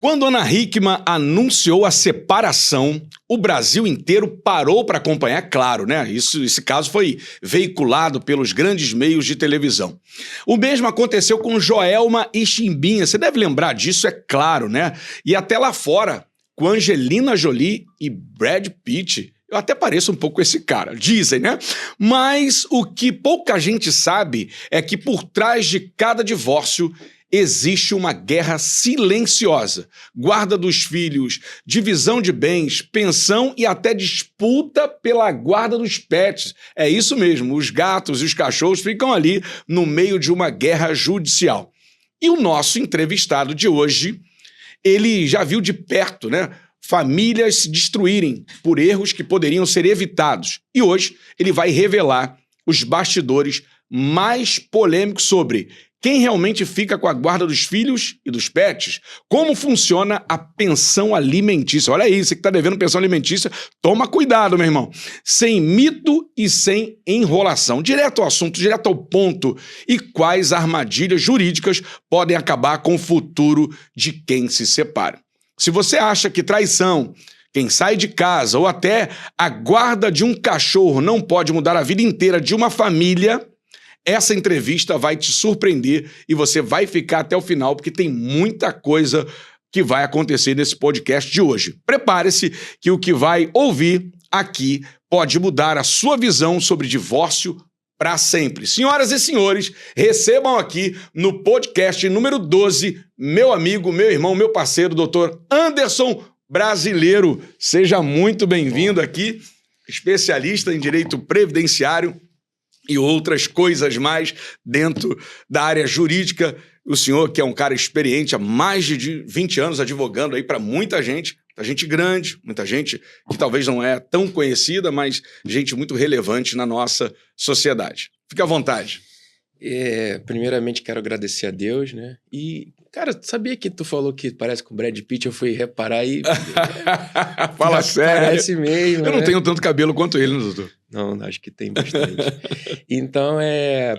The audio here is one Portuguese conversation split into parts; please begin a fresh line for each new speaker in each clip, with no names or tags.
Quando Ana Hickman anunciou a separação, o Brasil inteiro parou para acompanhar, claro, né? Esse caso foi veiculado pelos grandes meios de televisão. O mesmo aconteceu com Joelma e Chimbinha. Você deve lembrar disso, é claro, né? E até lá fora, com Angelina Jolie e Brad Pitt. Eu até pareço um pouco com esse cara, dizem, né? Mas o que pouca gente sabe é que por trás de cada divórcio existe uma guerra silenciosa. Guarda dos filhos, divisão de bens, pensão e até disputa pela guarda dos pets. É isso mesmo, os gatos e os cachorros ficam ali no meio de uma guerra judicial. E o nosso entrevistado de hoje, ele já viu de perto, né? Famílias se destruírem por erros que poderiam ser evitados. E hoje ele vai revelar os bastidores mais polêmicos sobre quem realmente fica com a guarda dos filhos e dos pets, como funciona a pensão alimentícia. Olha aí, você que está devendo pensão alimentícia, toma cuidado, meu irmão. Sem mito e sem enrolação. Direto ao assunto, direto ao ponto. E quais armadilhas jurídicas podem acabar com o futuro de quem se separa. Se você acha que traição, quem sai de casa ou até a guarda de um cachorro não pode mudar a vida inteira de uma família, essa entrevista vai te surpreender e você vai ficar até o final porque tem muita coisa que vai acontecer nesse podcast de hoje. Prepare-se que o que vai ouvir aqui pode mudar a sua visão sobre divórcio para sempre. Senhoras e senhores, recebam aqui no podcast número 12, meu amigo, meu irmão, meu parceiro, doutor Anderson Brasileiro. Seja muito bem-vindo aqui, especialista em direito previdenciário e outras coisas mais dentro da área jurídica. O senhor, que é um cara experiente há mais de 20 anos advogando aí para muita gente grande, muita gente que talvez não é tão conhecida, mas gente muito relevante na nossa sociedade. Fique à vontade.
Primeiramente, quero agradecer a Deus, né? E, cara, sabia que tu falou que parece com o Brad Pitt? Eu fui reparar e...
Fala sério.
Parece mesmo,
Eu não tenho tanto cabelo quanto ele, né, doutor?
Não, acho que tem bastante. Então,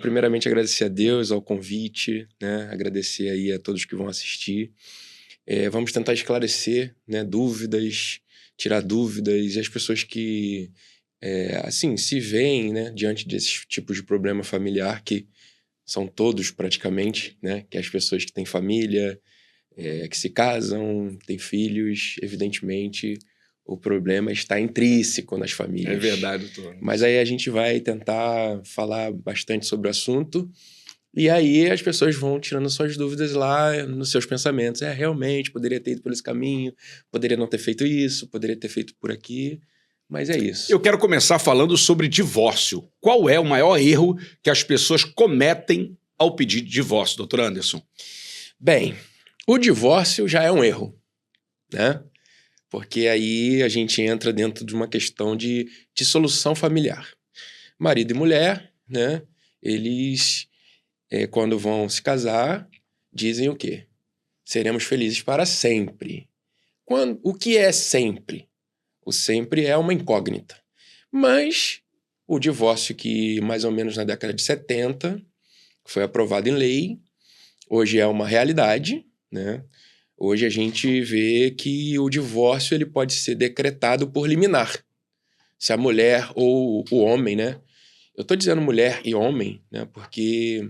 primeiramente, agradecer a Deus, ao convite, né? Agradecer aí a todos que vão assistir. Vamos tentar esclarecer, né, dúvidas, tirar dúvidas, e as pessoas que, assim, se veem, né, diante desses tipos de problema familiar, que são todos praticamente, né, que as pessoas que têm família, que se casam, têm filhos, evidentemente o problema está intrínseco nas famílias.
É verdade, doutor.
Mas aí a gente vai tentar falar bastante sobre o assunto. E aí as pessoas vão tirando suas dúvidas lá nos seus pensamentos. Realmente, poderia ter ido por esse caminho, poderia não ter feito isso, poderia ter feito por aqui, mas é isso.
Eu quero começar falando sobre divórcio. Qual é o maior erro que as pessoas cometem ao pedir divórcio, doutor Anderson?
Bem, o divórcio já é um erro, né? Porque aí a gente entra dentro de uma questão de dissolução familiar. Marido e mulher, né? Eles... quando vão se casar, dizem o quê? Seremos felizes para sempre. O que é sempre? O sempre é uma incógnita. Mas o divórcio que, mais ou menos na década de 70, foi aprovado em lei, hoje é uma realidade, né? Hoje a gente vê que o divórcio ele pode ser decretado por liminar. Se a mulher ou o homem, né? Eu estou dizendo mulher e homem, né? Porque...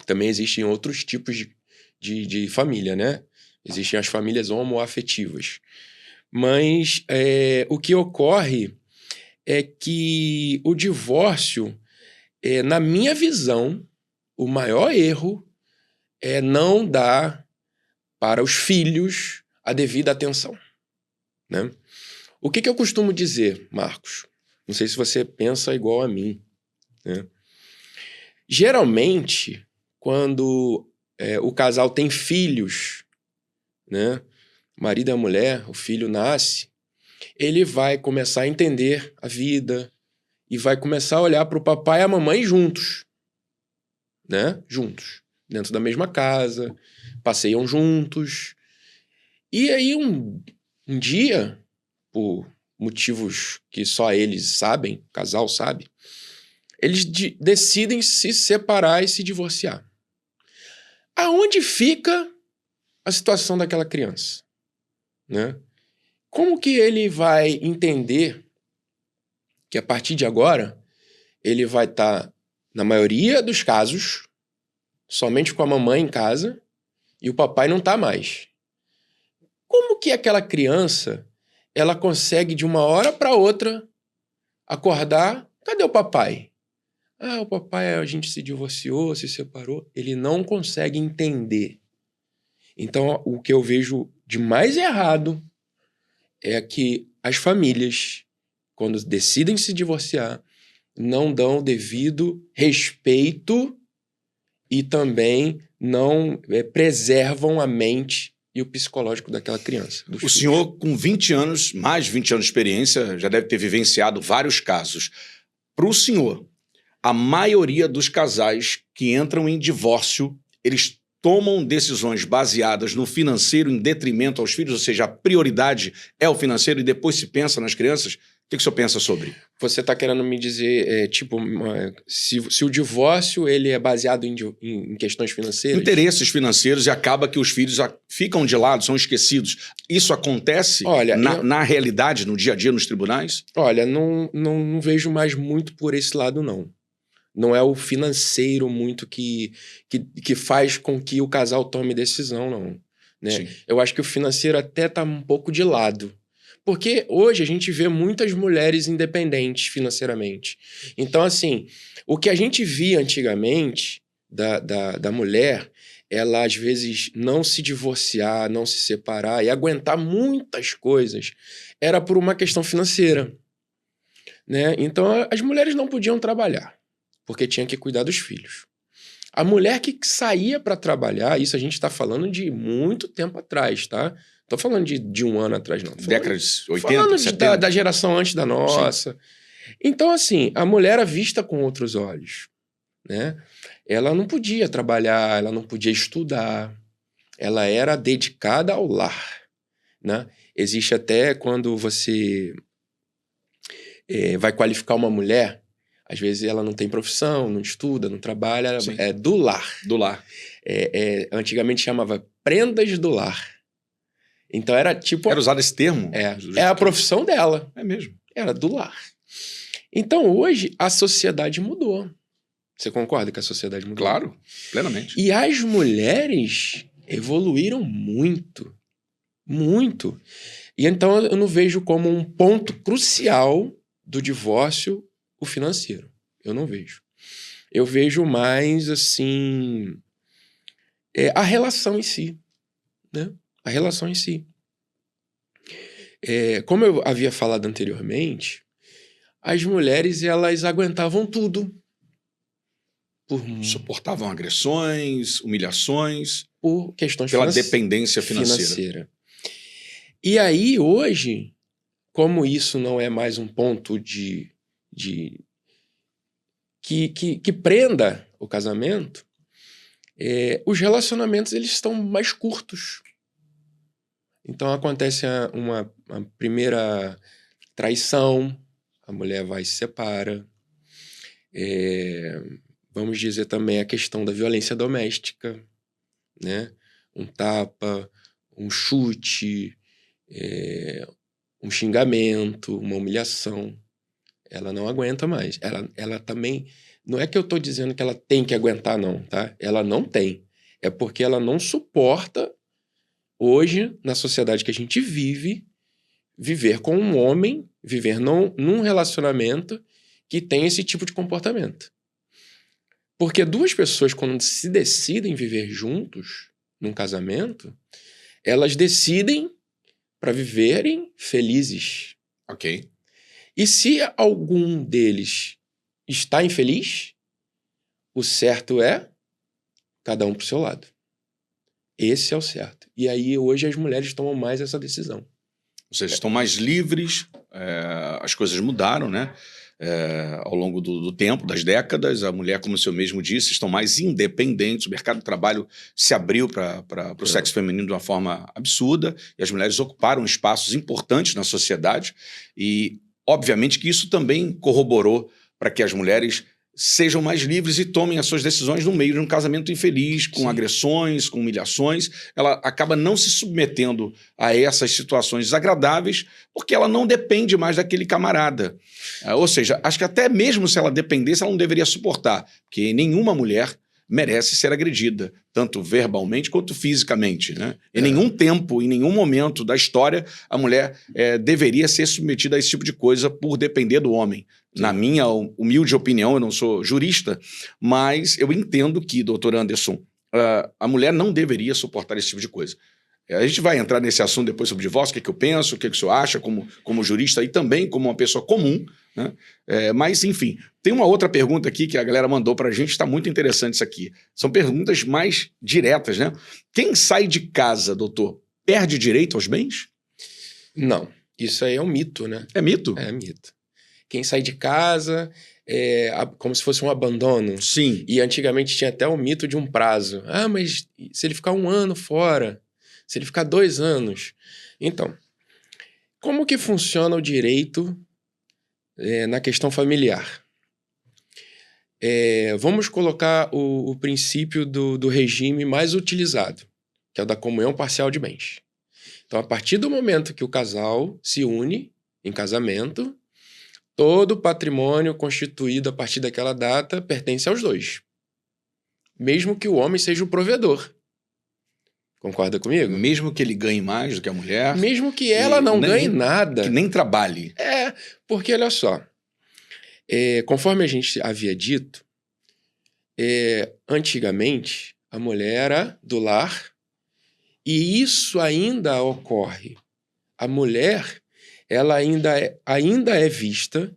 também existem outros tipos de família, né? Existem as famílias homoafetivas. Mas o que ocorre é que o divórcio, na minha visão, o maior erro é não dar para os filhos a devida atenção, né? O que eu costumo dizer, Marcos? Não sei se você pensa igual a mim, né? Geralmente... quando o casal tem filhos, né? O marido e a mulher, o filho nasce, ele vai começar a entender a vida e vai começar a olhar para o papai e a mamãe juntos, né? Juntos, dentro da mesma casa, passeiam juntos. E aí um dia, por motivos que só eles sabem, o casal sabe, eles decidem se separar e se divorciar. Aonde fica a situação daquela criança, né? Como que ele vai entender que a partir de agora ele vai estar, na maioria dos casos, somente com a mamãe em casa e o papai não está mais? Como que aquela criança ela consegue de uma hora para outra acordar? Cadê o papai? Ah, o papai, a gente se divorciou, se separou. Ele não consegue entender. Então, o que eu vejo de mais errado é que as famílias, quando decidem se divorciar, não dão o devido respeito e também não preservam a mente e o psicológico daquela criança.
O senhor, com 20 anos, mais de 20 anos de experiência, já deve ter vivenciado vários casos. Para o senhor, a maioria dos casais que entram em divórcio, eles tomam decisões baseadas no financeiro em detrimento aos filhos, ou seja, a prioridade é o financeiro e depois se pensa nas crianças? O que o senhor pensa sobre?
Você está querendo me dizer, se o divórcio ele é baseado em questões financeiras?
Interesses financeiros, e acaba que os filhos ficam de lado, são esquecidos. Isso acontece na realidade, no dia a dia, nos tribunais?
Olha, não vejo mais muito por esse lado, não. Não é o financeiro muito que faz com que o casal tome decisão, não. Né? Eu acho que o financeiro até está um pouco de lado. Porque hoje a gente vê muitas mulheres independentes financeiramente. Então, assim, o que a gente via antigamente da mulher, ela às vezes não se divorciar, não se separar e aguentar muitas coisas, era por uma questão financeira. Né? Então, as mulheres não podiam trabalhar, porque tinha que cuidar dos filhos. A mulher que saía para trabalhar, isso a gente está falando de muito tempo atrás, tá? Tô falando de um ano atrás, não.
Décadas 80,
falando
70.
Da geração antes da nossa. Sim. Então, assim, a mulher era vista com outros olhos, né? Ela não podia trabalhar, ela não podia estudar, ela era dedicada ao lar, né? Existe até quando você vai qualificar uma mulher, às vezes ela não tem profissão, não estuda, não trabalha, é do lar.
Do lar.
Antigamente chamava prendas do lar. Então era tipo...
Era usado esse termo?
É a profissão dela.
É mesmo.
Era do lar. Então hoje a sociedade mudou. Você concorda que a sociedade mudou?
Claro, plenamente.
E as mulheres evoluíram muito. Muito. E então eu não vejo como um ponto crucial do divórcio o financeiro. Eu não vejo. Eu vejo mais, assim, a relação em si, né? A relação em si. Como eu havia falado anteriormente, as mulheres, elas aguentavam tudo.
Suportavam agressões, humilhações.
Por questões
pela dependência financeira.
E aí, hoje, como isso não é mais um ponto que prenda o casamento, os relacionamentos eles estão mais curtos. Então acontece uma primeira traição, a mulher vai e se separa. Vamos dizer também a questão da violência doméstica, né? Um tapa, um chute, um xingamento, uma humilhação. Ela não aguenta mais. Ela também... Não é que eu estou dizendo que ela tem que aguentar, não, tá? Ela não tem. É porque ela não suporta, hoje, na sociedade que a gente vive, viver com um homem, viver num relacionamento que tem esse tipo de comportamento. Porque duas pessoas, quando se decidem viver juntos, num casamento, elas decidem para viverem felizes.
Ok.
E se algum deles está infeliz, o certo é cada um pro seu lado. Esse é o certo. E aí, hoje, as mulheres tomam mais essa decisão.
Ou seja, estão mais livres, as coisas mudaram, né? Ao longo do tempo, das décadas, a mulher, como o senhor mesmo disse, estão mais independentes, o mercado de trabalho se abriu para o sexo feminino de uma forma absurda, e as mulheres ocuparam espaços importantes na sociedade, e obviamente que isso também corroborou para que as mulheres sejam mais livres e tomem as suas decisões no meio de um casamento infeliz, com
Sim.
agressões, com humilhações. Ela acaba não se submetendo a essas situações desagradáveis porque ela não depende mais daquele camarada. Ou seja, acho que até mesmo se ela dependesse, ela não deveria suportar, porque nenhuma mulher merece ser agredida, tanto verbalmente quanto fisicamente, né? Em nenhum tempo, em nenhum momento da história, a mulher deveria ser submetida a esse tipo de coisa por depender do homem. Sim. Na minha humilde opinião, eu não sou jurista, mas eu entendo que, doutor Anderson, a mulher não deveria suportar esse tipo de coisa. A gente vai entrar nesse assunto depois sobre divórcio, o que eu penso, o que o senhor acha como jurista e também como uma pessoa comum, né? Mas, enfim, tem uma outra pergunta aqui que a galera mandou pra gente, está muito interessante isso aqui. São perguntas mais diretas, né? Quem sai de casa, doutor, perde direito aos bens?
Não, isso aí é um mito, né?
É mito?
É mito. Quem sai de casa como se fosse um abandono.
Sim.
E antigamente tinha até o mito de um prazo. Ah, mas se ele ficar 1 ano fora, se ele ficar 2 anos. Então, como que funciona o direito na questão familiar? Vamos colocar o princípio do regime mais utilizado, que é o da comunhão parcial de bens. Então, a partir do momento que o casal se une em casamento, todo o patrimônio constituído a partir daquela data pertence aos dois. Mesmo que o homem seja o provedor. Concorda comigo?
Mesmo que ele ganhe mais do que a mulher.
Mesmo que ela não ganhe nada.
Que nem trabalhe.
Porque olha só. Conforme a gente havia dito, antigamente a mulher era do lar e isso ainda ocorre. A mulher, ela ainda é vista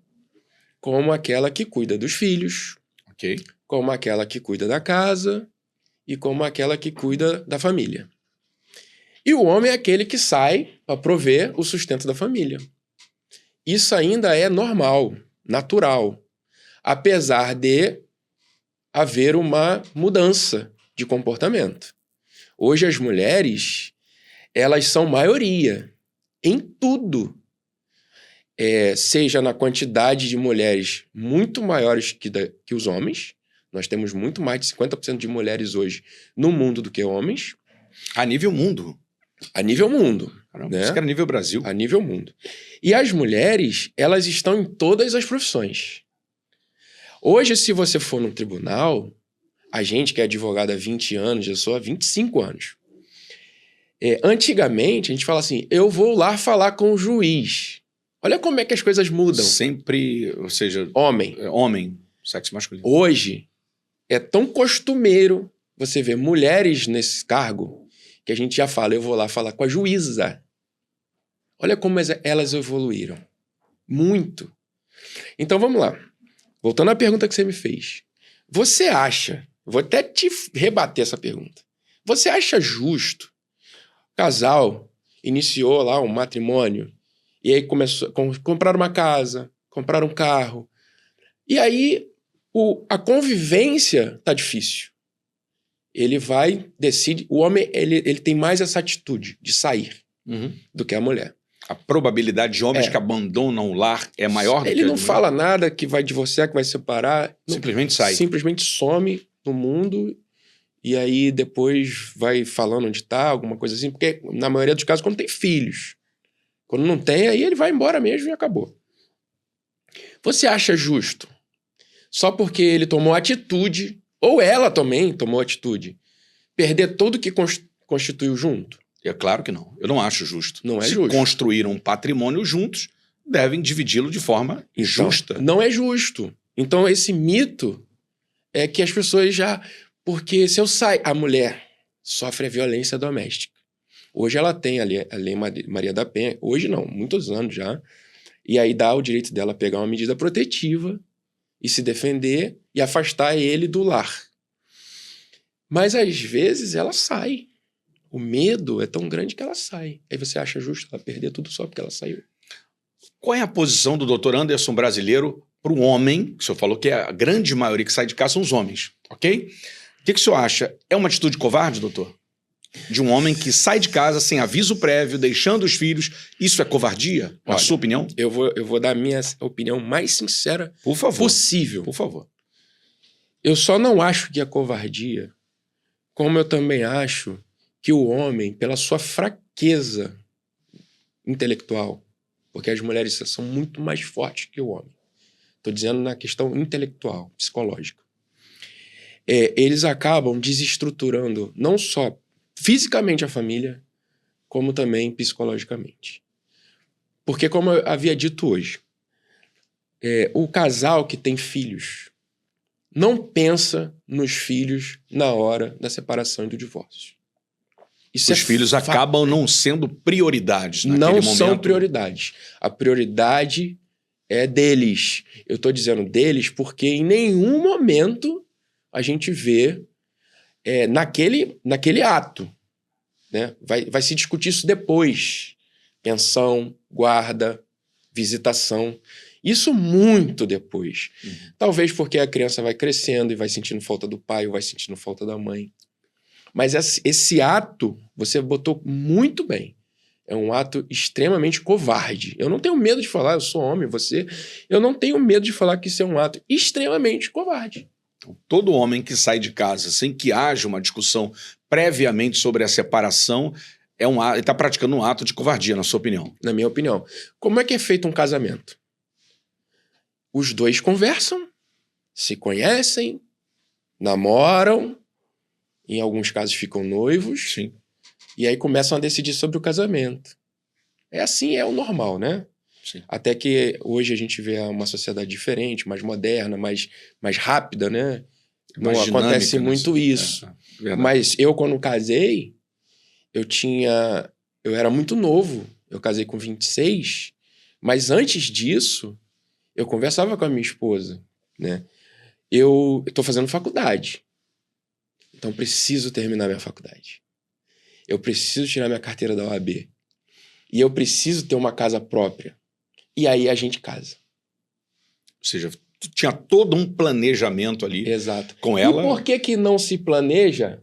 como aquela que cuida dos filhos,
okay,
como aquela que cuida da casa e como aquela que cuida da família. E o homem é aquele que sai para prover o sustento da família. Isso ainda é normal, natural, apesar de haver uma mudança de comportamento. Hoje as mulheres, elas são maioria em tudo. Seja na quantidade de mulheres muito maiores que os homens. Nós temos muito mais de 50% de mulheres hoje no mundo do que homens.
A nível mundo.
A nível mundo.
Caramba, isso que era nível Brasil.
A nível mundo. E as mulheres, elas estão em todas as profissões. Hoje, se você for no tribunal, a gente que é advogado há 20 anos, eu sou há 25 anos. Antigamente, a gente fala assim, eu vou lá falar com o juiz. Olha como é que as coisas mudam.
Sempre, ou seja...
Homem,
sexo masculino.
Hoje, é tão costumeiro você ver mulheres nesse cargo que a gente já fala, eu vou lá falar com a juíza. Olha como elas evoluíram. Muito. Então, vamos lá. Voltando à pergunta que você me fez. Você acha, vou até te rebater essa pergunta, você acha justo o casal iniciou lá um matrimônio e aí começou a comprar uma casa, comprar um carro, e aí a convivência tá difícil. Ele decide, o homem ele tem mais essa atitude de sair do que a mulher.
A probabilidade de homens que abandonam o lar é maior do que a
Ele não
mulher?
fala nada que vai divorciar, que vai separar.
Simplesmente sai.
Simplesmente some no mundo e aí depois vai falando onde tá, alguma coisa assim. Porque na maioria dos casos, quando tem filhos. Quando não tem, aí ele vai embora mesmo e acabou. Você acha justo, só porque ele tomou atitude, ou ela também tomou atitude, perder tudo que constituiu junto?
É claro que não. Eu não acho justo.
Não é
Se
justo.
construíram um patrimônio juntos, devem dividi-lo de forma justa.
Não é justo. Então, esse mito é que as pessoas já... Porque se eu sair... A mulher sofre a violência doméstica. Hoje ela tem a Lei Maria da Penha. Hoje não, muitos anos já. E aí dá o direito dela pegar uma medida protetiva e se defender e afastar ele do lar. Mas, às vezes, ela sai. O medo é tão grande que ela sai. Aí você acha justo ela perder tudo só porque ela saiu.
Qual é a posição do doutor Anderson brasileiro para o homem? Que o senhor falou que a grande maioria que sai de casa são os homens, ok? O que o senhor acha? É uma atitude covarde, doutor? De um homem que sai de casa sem aviso prévio, deixando os filhos. Isso é covardia, na sua opinião?
Eu vou dar a minha opinião mais sincera
por favor.
possível.
Por favor.
Eu só não acho que é covardia, como eu também acho que o homem, pela sua fraqueza intelectual, porque as mulheres são muito mais fortes que o homem. Estou dizendo na questão intelectual, psicológica. Eles acabam desestruturando não só fisicamente a família, como também psicologicamente. Porque, como eu havia dito hoje, o casal que tem filhos não pensa nos filhos na hora da separação e do divórcio.
Os filhos acabam não sendo prioridades naquele momento.
Não são prioridades. A prioridade é deles. Eu estou dizendo deles porque em nenhum momento a gente vê naquele ato. Né? Vai se discutir isso depois. Pensão, guarda, visitação. Isso muito depois. Talvez porque a criança vai crescendo e vai sentindo falta do pai ou vai sentindo falta da mãe. Mas esse ato, você botou muito bem. É um ato extremamente covarde. Eu não tenho medo de falar, eu sou homem, você... Eu não tenho medo de falar que isso é um ato extremamente covarde.
Todo homem que sai de casa sem que haja uma discussão previamente sobre a separação, ele está praticando um ato de covardia, na sua opinião.
Na minha opinião. Como é que é feito um casamento? Os dois conversam, se conhecem, namoram, em alguns casos ficam noivos.
Sim.
E aí começam a decidir sobre o casamento. É assim, é o normal, né?
Sim.
Até que hoje a gente vê uma sociedade diferente, mais moderna, mais rápida, né? Não
Mais
acontece
dinâmica,
muito
né?
isso.
Verdade.
Mas eu, quando casei, eu era muito novo. Eu casei com 26. Mas antes disso, eu conversava com a minha esposa, né? Eu estou fazendo faculdade. Então, preciso terminar minha faculdade. Eu preciso tirar minha carteira da OAB. E eu preciso ter uma casa própria. E aí a gente casa.
Ou seja, tu tinha todo um planejamento ali.
Exato.
Com ela.
E por que não se planeja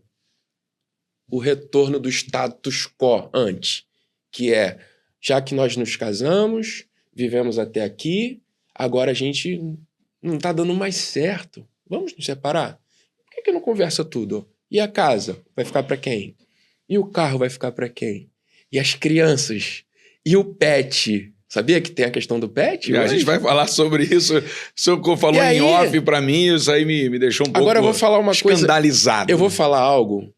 o retorno do status quo antes? Que é, já que nós nos casamos, vivemos até aqui, agora a gente não está dando mais certo. Vamos nos separar? Por que não conversa tudo? E a casa vai ficar para quem? E o carro vai ficar para quem? E as crianças? E o pet? Sabia que tem a questão do pet?
A gente vai falar sobre isso. O senhor falou em off para mim, isso aí me deixou um pouco
agora eu vou falar uma
escandalizado.
Eu vou falar algo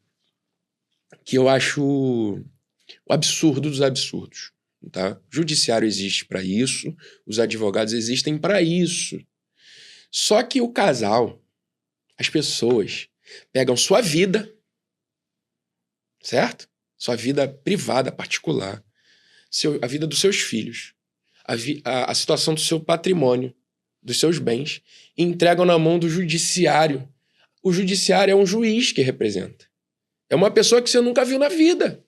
que eu acho o absurdo dos absurdos. Tá? O judiciário existe para isso, os advogados existem para isso. Só que o casal, as pessoas, pegam sua vida, certo? Sua vida privada, particular, a vida dos seus filhos, a situação do seu patrimônio, dos seus bens, e entregam na mão do judiciário. O judiciário é um juiz que representa. É uma pessoa que você nunca viu na vida.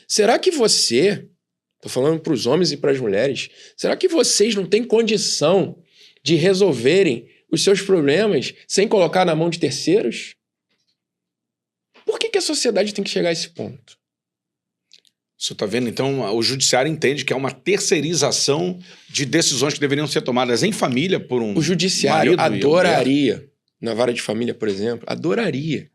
Será que você, estou falando para os homens e para as mulheres, será que vocês não têm condição de resolverem os seus problemas sem colocar na mão de terceiros? Por que a sociedade tem que chegar a esse ponto?
Você está vendo? Então, o judiciário entende que é uma terceirização de decisões que deveriam ser tomadas em família por um
O judiciário
marido
adoraria, na vara de família, por exemplo, adoraria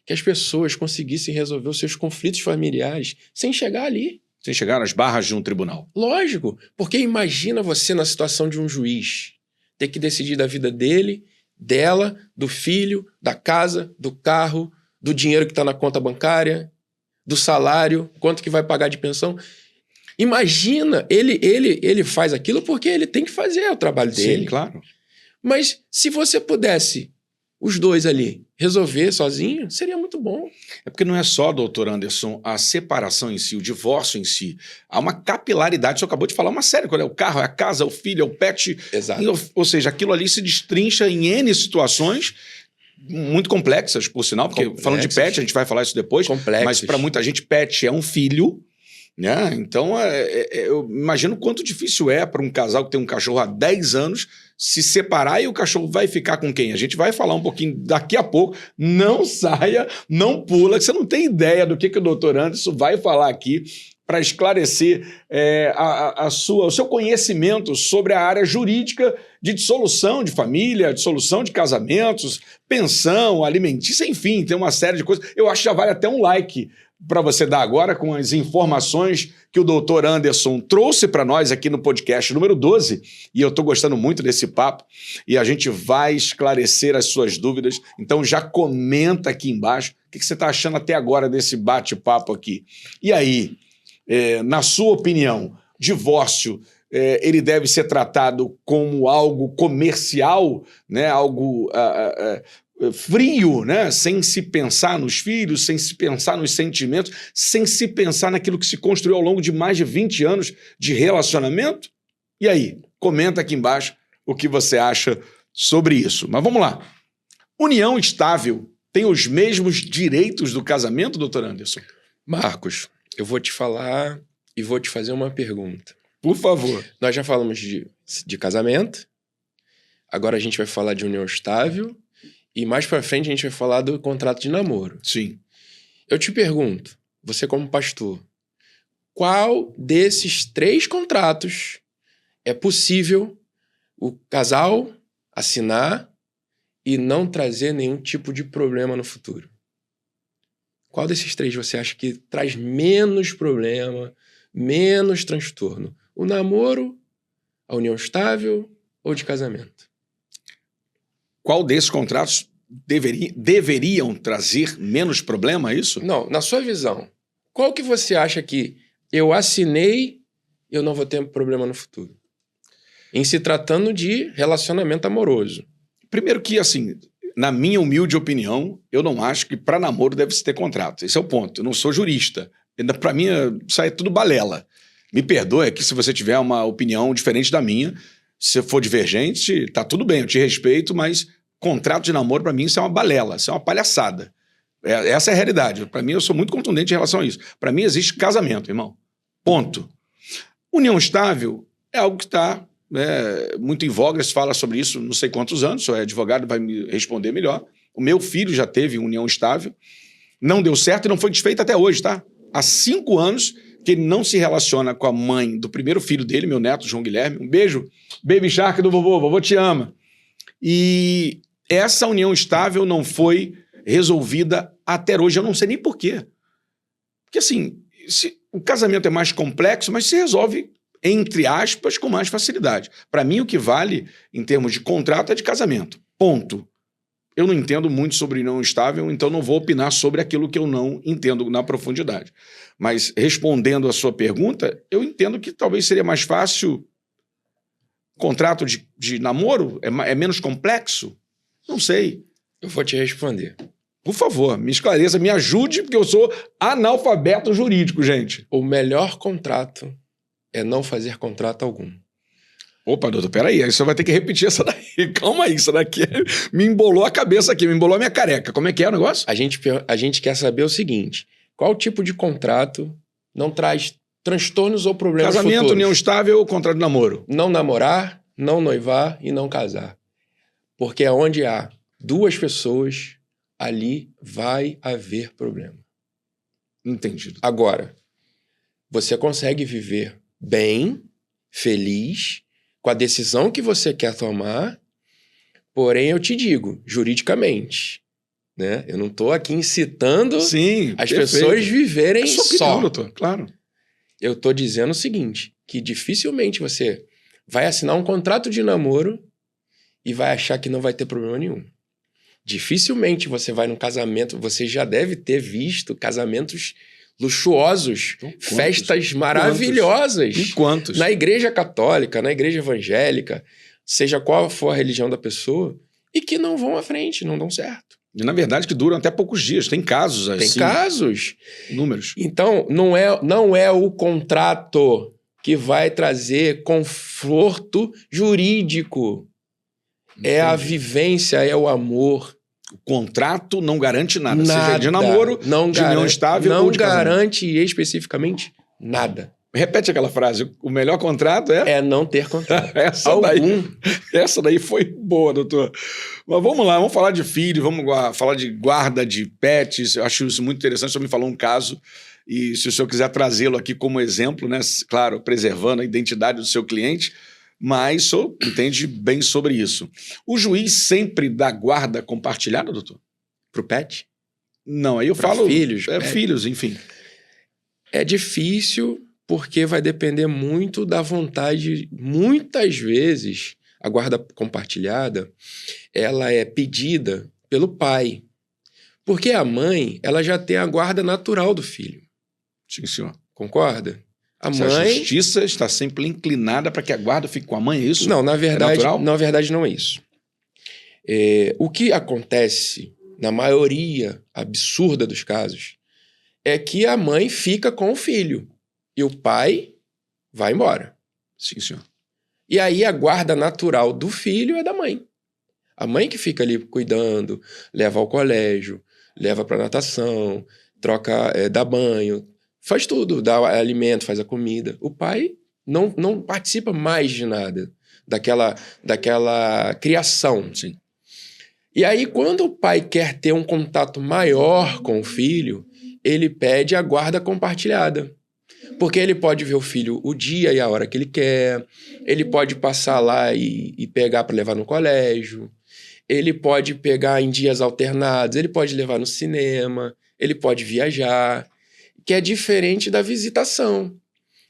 que as pessoas conseguissem resolver os seus conflitos familiares sem chegar ali.
Sem chegar às barras de um tribunal.
Lógico, porque imagina você na situação de um juiz, ter que decidir da vida dele, dela, do filho, da casa, do carro, do dinheiro que está na conta bancária, do salário, quanto que vai pagar de pensão. Imagina, ele faz aquilo porque ele tem que fazer o trabalho dele.
Sim, claro.
Mas se você pudesse, os dois ali, resolver sozinho, seria muito bom.
É porque não é só, doutor Anderson, a separação em si, o divórcio em si. Há uma capilaridade, o senhor acabou de falar uma série, qual é o carro, é a casa, é o filho, é o pet.
Exato.
Ou seja, aquilo ali se destrincha em N situações muito complexas, por sinal, porque falando de pet, a gente vai falar isso depois, mas para muita gente pet é um filho, né? Então eu imagino quanto difícil é para um casal que tem um cachorro há 10 anos se separar e o cachorro vai ficar com quem? A gente vai falar um pouquinho daqui a pouco, não saia, não pula, que você não tem ideia do que o doutor Anderson vai falar aqui para esclarecer o seu conhecimento sobre a área jurídica de dissolução de família, dissolução de casamentos, pensão, alimentícia, enfim, tem uma série de coisas. Eu acho que já vale até um like para você dar agora com as informações que o doutor Anderson trouxe para nós aqui no podcast número 12, e eu estou gostando muito desse papo, e a gente vai esclarecer as suas dúvidas, então já comenta aqui embaixo o que você está achando até agora desse bate-papo aqui. E aí, na sua opinião, divórcio, ele deve ser tratado como algo comercial, né? Algo frio, né? Sem se pensar nos filhos, sem se pensar nos sentimentos, sem se pensar naquilo que se construiu ao longo de mais de 20 anos de relacionamento? E aí, comenta aqui embaixo o que você acha sobre isso. Mas vamos lá. União estável tem os mesmos direitos do casamento, doutor Anderson?
Marcos, eu vou te falar e vou te fazer uma pergunta.
Por favor.
Nós já falamos de casamento, agora a gente vai falar de união estável e mais pra frente a gente vai falar do contrato de namoro.
Sim.
Eu te pergunto, você como pastor, qual desses 3 contratos é possível o casal assinar e não trazer nenhum tipo de problema no futuro? Qual desses 3 você acha que traz menos problema, menos transtorno? O namoro, a união estável ou de casamento?
Qual desses contratos deveriam trazer menos problema, é isso?
Não, na sua visão, qual que você acha que eu assinei e eu não vou ter problema no futuro? Em se tratando de relacionamento amoroso.
Primeiro que, assim, na minha humilde opinião, eu não acho que para namoro deve-se ter contrato. Esse é o ponto. Eu não sou jurista. Para mim, isso aí é tudo balela. Me perdoe aqui se você tiver uma opinião diferente da minha. Se for divergente, tá tudo bem, eu te respeito, mas contrato de namoro, para mim, isso é uma balela, isso é uma palhaçada. Essa é a realidade. Para mim, eu sou muito contundente em relação a isso. Para mim, existe casamento, irmão. Ponto. União estável é algo que está muito em voga, se fala sobre isso não sei quantos anos, sou advogado, vai me responder melhor. O meu filho já teve união estável, não deu certo e não foi desfeita até hoje, tá? Há 5 anos que ele não se relaciona com a mãe do primeiro filho dele, meu neto, João Guilherme. Um beijo, baby shark do vovô te ama. E essa união estável não foi resolvida até hoje, eu não sei nem por quê. Porque assim, o casamento é mais complexo, mas se resolve, entre aspas, com mais facilidade. Para mim, o que vale em termos de contrato é de casamento. Ponto. Eu não entendo muito sobre união estável, então não vou opinar sobre aquilo que eu não entendo na profundidade. Mas, respondendo a sua pergunta, eu entendo que talvez seria mais fácil contrato de namoro? É menos complexo? Não sei.
Eu vou te responder.
Por favor, me esclareça, me ajude, porque eu sou analfabeto jurídico, gente.
O melhor contrato é não fazer contrato algum.
Opa, doutor, peraí, aí você vai ter que repetir essa daí. Calma aí, isso daqui me embolou a cabeça aqui, me embolou a minha careca. Como é que é o negócio?
A gente quer saber o seguinte, qual tipo de contrato não traz transtornos ou problemas
Casamento,
futuros?
união estável ou contrato de namoro?
Não namorar, não noivar e não casar. Porque é onde há 2 pessoas, ali vai haver problema.
Entendido.
Agora, você consegue viver bem, feliz, com a decisão que você quer tomar, porém eu te digo, juridicamente, né? Eu não estou aqui incitando
Sim,
as
perfeito.
pessoas viverem
É sua opinião,
só.
doutor, claro.
Eu estou dizendo o seguinte, que dificilmente você vai assinar um contrato de namoro e vai achar que não vai ter problema nenhum. Dificilmente você vai num casamento, você já deve ter visto casamentos luxuosos, festas maravilhosas.
E quantos?
Na igreja católica, na igreja evangélica, seja qual for a religião da pessoa, e que não vão à frente, não dão certo.
E, na verdade, que duram até poucos dias. Tem casos assim.
Tem casos.
Números.
Então, não é o contrato que vai trazer conforto jurídico.
Entendi.
É a vivência, é o amor.
O contrato não garante nada. Seja de namoro, de união estável ou de casamento.
Não garante especificamente nada.
Repete aquela frase. O melhor contrato é...
É não ter contrato.
Essa daí foi boa, doutor. Mas vamos lá, vamos falar de filho, vamos falar de guarda de pets. Eu acho isso muito interessante. Você me falou um caso e se o senhor quiser trazê-lo aqui como exemplo, né, claro, preservando a identidade do seu cliente, mas o senhor entende bem sobre isso. O juiz sempre dá guarda compartilhada, doutor?
Pro pet?
Não, aí eu
Pra
falo...
filhos?
filhos, enfim.
É difícil porque vai depender muito da vontade. Muitas vezes, a guarda compartilhada, ela é pedida pelo pai. Porque a mãe, ela já tem a guarda natural do filho.
Sim, senhor.
Concorda? A
A
mãe...
justiça está sempre inclinada para que a guarda fique com a mãe, é isso?
Não, na verdade,
natural?
na verdade não é isso. O que acontece, na maioria absurda dos casos, é que a mãe fica com o filho e o pai vai embora.
Sim, senhor.
E aí a guarda natural do filho é da mãe. A mãe que fica ali cuidando, leva ao colégio, leva para natação, troca, dá banho, faz tudo, dá alimento, faz a comida. O pai não participa mais de nada daquela criação.
Sim.
E aí, quando o pai quer ter um contato maior com o filho, ele pede a guarda compartilhada. Porque ele pode ver o filho o dia e a hora que ele quer, ele pode passar lá e pegar para levar no colégio, ele pode pegar em dias alternados, ele pode levar no cinema, ele pode viajar, que é diferente da visitação.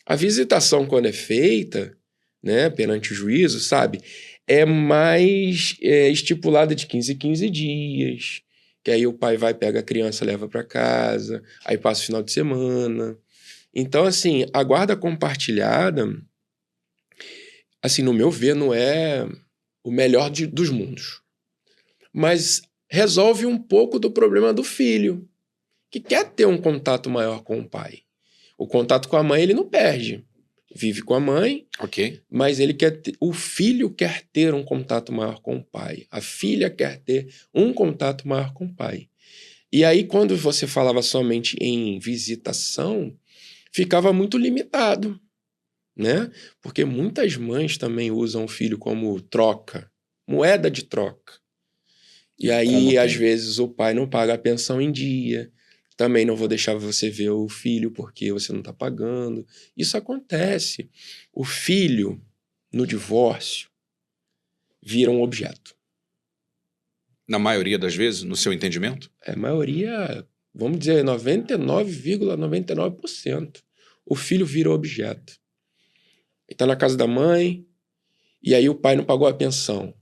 A visitação, quando é feita, né, perante o juízo, sabe, é mais estipulada de 15 em 15 dias, que aí o pai vai, pega a criança, leva para casa, aí passa o final de semana. Então, assim, a guarda compartilhada, assim, no meu ver, não é o melhor dos mundos. Mas resolve um pouco do problema do filho, que quer ter um contato maior com o pai. O contato com a mãe ele não perde. Vive com a mãe,
ok,
mas o filho quer ter um contato maior com o pai. A filha quer ter um contato maior com o pai. E aí, quando você falava somente em visitação, ficava muito limitado, né? Porque muitas mães também usam o filho como troca, moeda de troca. E aí, às vezes, o pai não paga a pensão em dia. Também não vou deixar você ver o filho porque você não está pagando. Isso acontece. O filho, no divórcio, vira um objeto.
Na maioria das vezes, no seu entendimento?
A maioria, vamos dizer, 99,99%. O filho vira objeto. Ele está na casa da mãe, e aí o pai não pagou a pensão.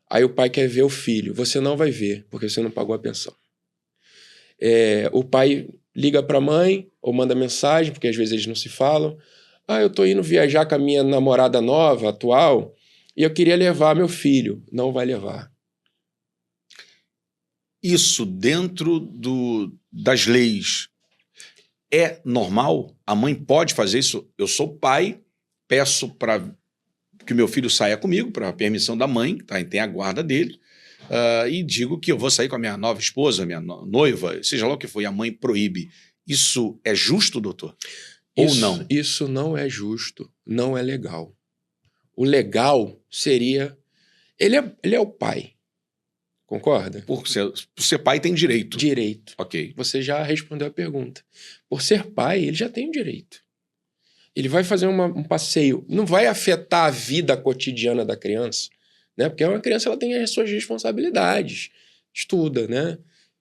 Aí o pai quer ver o filho. Você não vai ver, porque você não pagou a pensão. O pai liga para a mãe ou manda mensagem, porque às vezes eles não se falam. Eu tô indo viajar com a minha namorada nova, atual, e eu queria levar meu filho. Não vai levar.
Isso dentro das leis é normal? A mãe pode fazer isso? Eu sou pai, peço para que meu filho saia comigo, para a permissão da mãe, tá? Tem a guarda dele. E digo que eu vou sair com a minha nova esposa, minha noiva, seja lá o que for, e a mãe proíbe. Isso é justo, doutor? Ou não?
Isso não é justo, não é legal. O legal seria... Ele é o pai, concorda?
Por ser pai tem direito.
Direito.
Ok.
Você já respondeu a pergunta. Por ser pai, ele já tem o direito. Ele vai fazer um passeio, não vai afetar a vida cotidiana da criança, né? Porque uma criança ela tem as suas responsabilidades, estuda, né?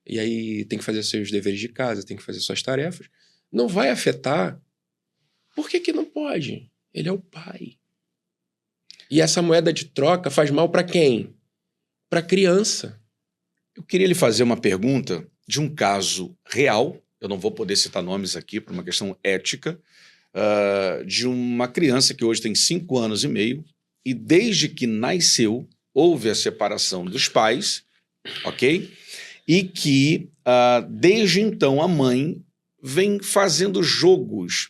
E aí tem que fazer seus deveres de casa, tem que fazer suas tarefas. Não vai afetar. Por que não pode? Ele é o pai. E essa moeda de troca faz mal para quem? Para a criança.
Eu queria lhe fazer uma pergunta de um caso real, eu não vou poder citar nomes aqui por uma questão ética, de uma criança que hoje tem 5 anos e meio, e desde que nasceu, houve a separação dos pais, ok? E que, desde então, a mãe vem fazendo jogos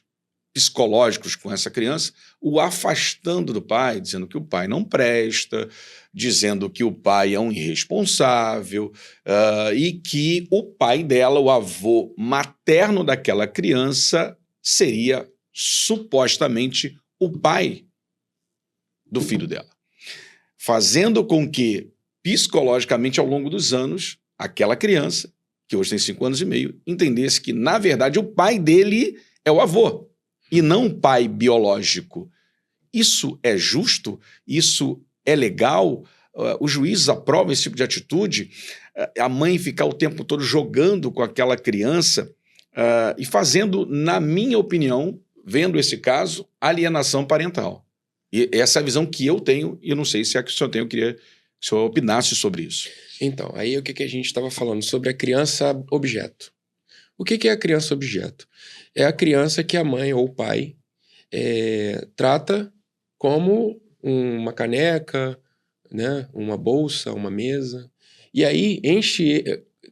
psicológicos com essa criança, o afastando do pai, dizendo que o pai não presta, dizendo que o pai é um irresponsável, e que o pai dela, o avô materno daquela criança, seria supostamente o pai do filho dela, fazendo com que, psicologicamente, ao longo dos anos, aquela criança que hoje tem 5 anos e meio, entendesse que, na verdade, o pai dele é o avô, e não um pai biológico. Isso é justo? Isso é legal? Os juízes aprovam esse tipo de atitude? A mãe ficar o tempo todo jogando com aquela criança e fazendo, na minha opinião, vendo esse caso, alienação parental. E essa é a visão que eu tenho, e eu não sei se é a que o senhor tem, eu queria que o senhor opinasse sobre isso.
Então, aí o que a gente estava falando sobre a criança objeto. O que é a criança objeto? É a criança que a mãe ou o pai trata como uma caneca, né, uma bolsa, uma mesa, e aí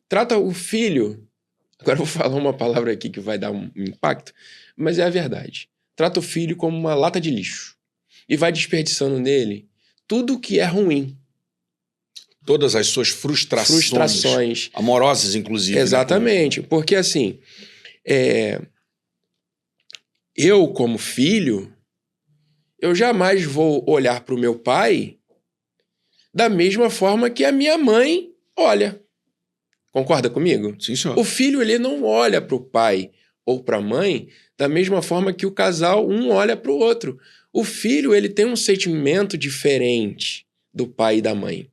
trata o filho, agora eu vou falar uma palavra aqui que vai dar um impacto, mas é a verdade. Trata o filho como uma lata de lixo e vai desperdiçando nele tudo que é ruim.
Todas as suas frustrações. Amorosas, inclusive.
Exatamente. Né? Porque, assim, eu, como filho, eu jamais vou olhar para o meu pai da mesma forma que a minha mãe olha. Concorda comigo?
Sim, senhor.
O filho, ele não olha para o pai ou para a mãe da mesma forma que o casal, um olha para o outro. O filho, ele tem um sentimento diferente do pai e da mãe.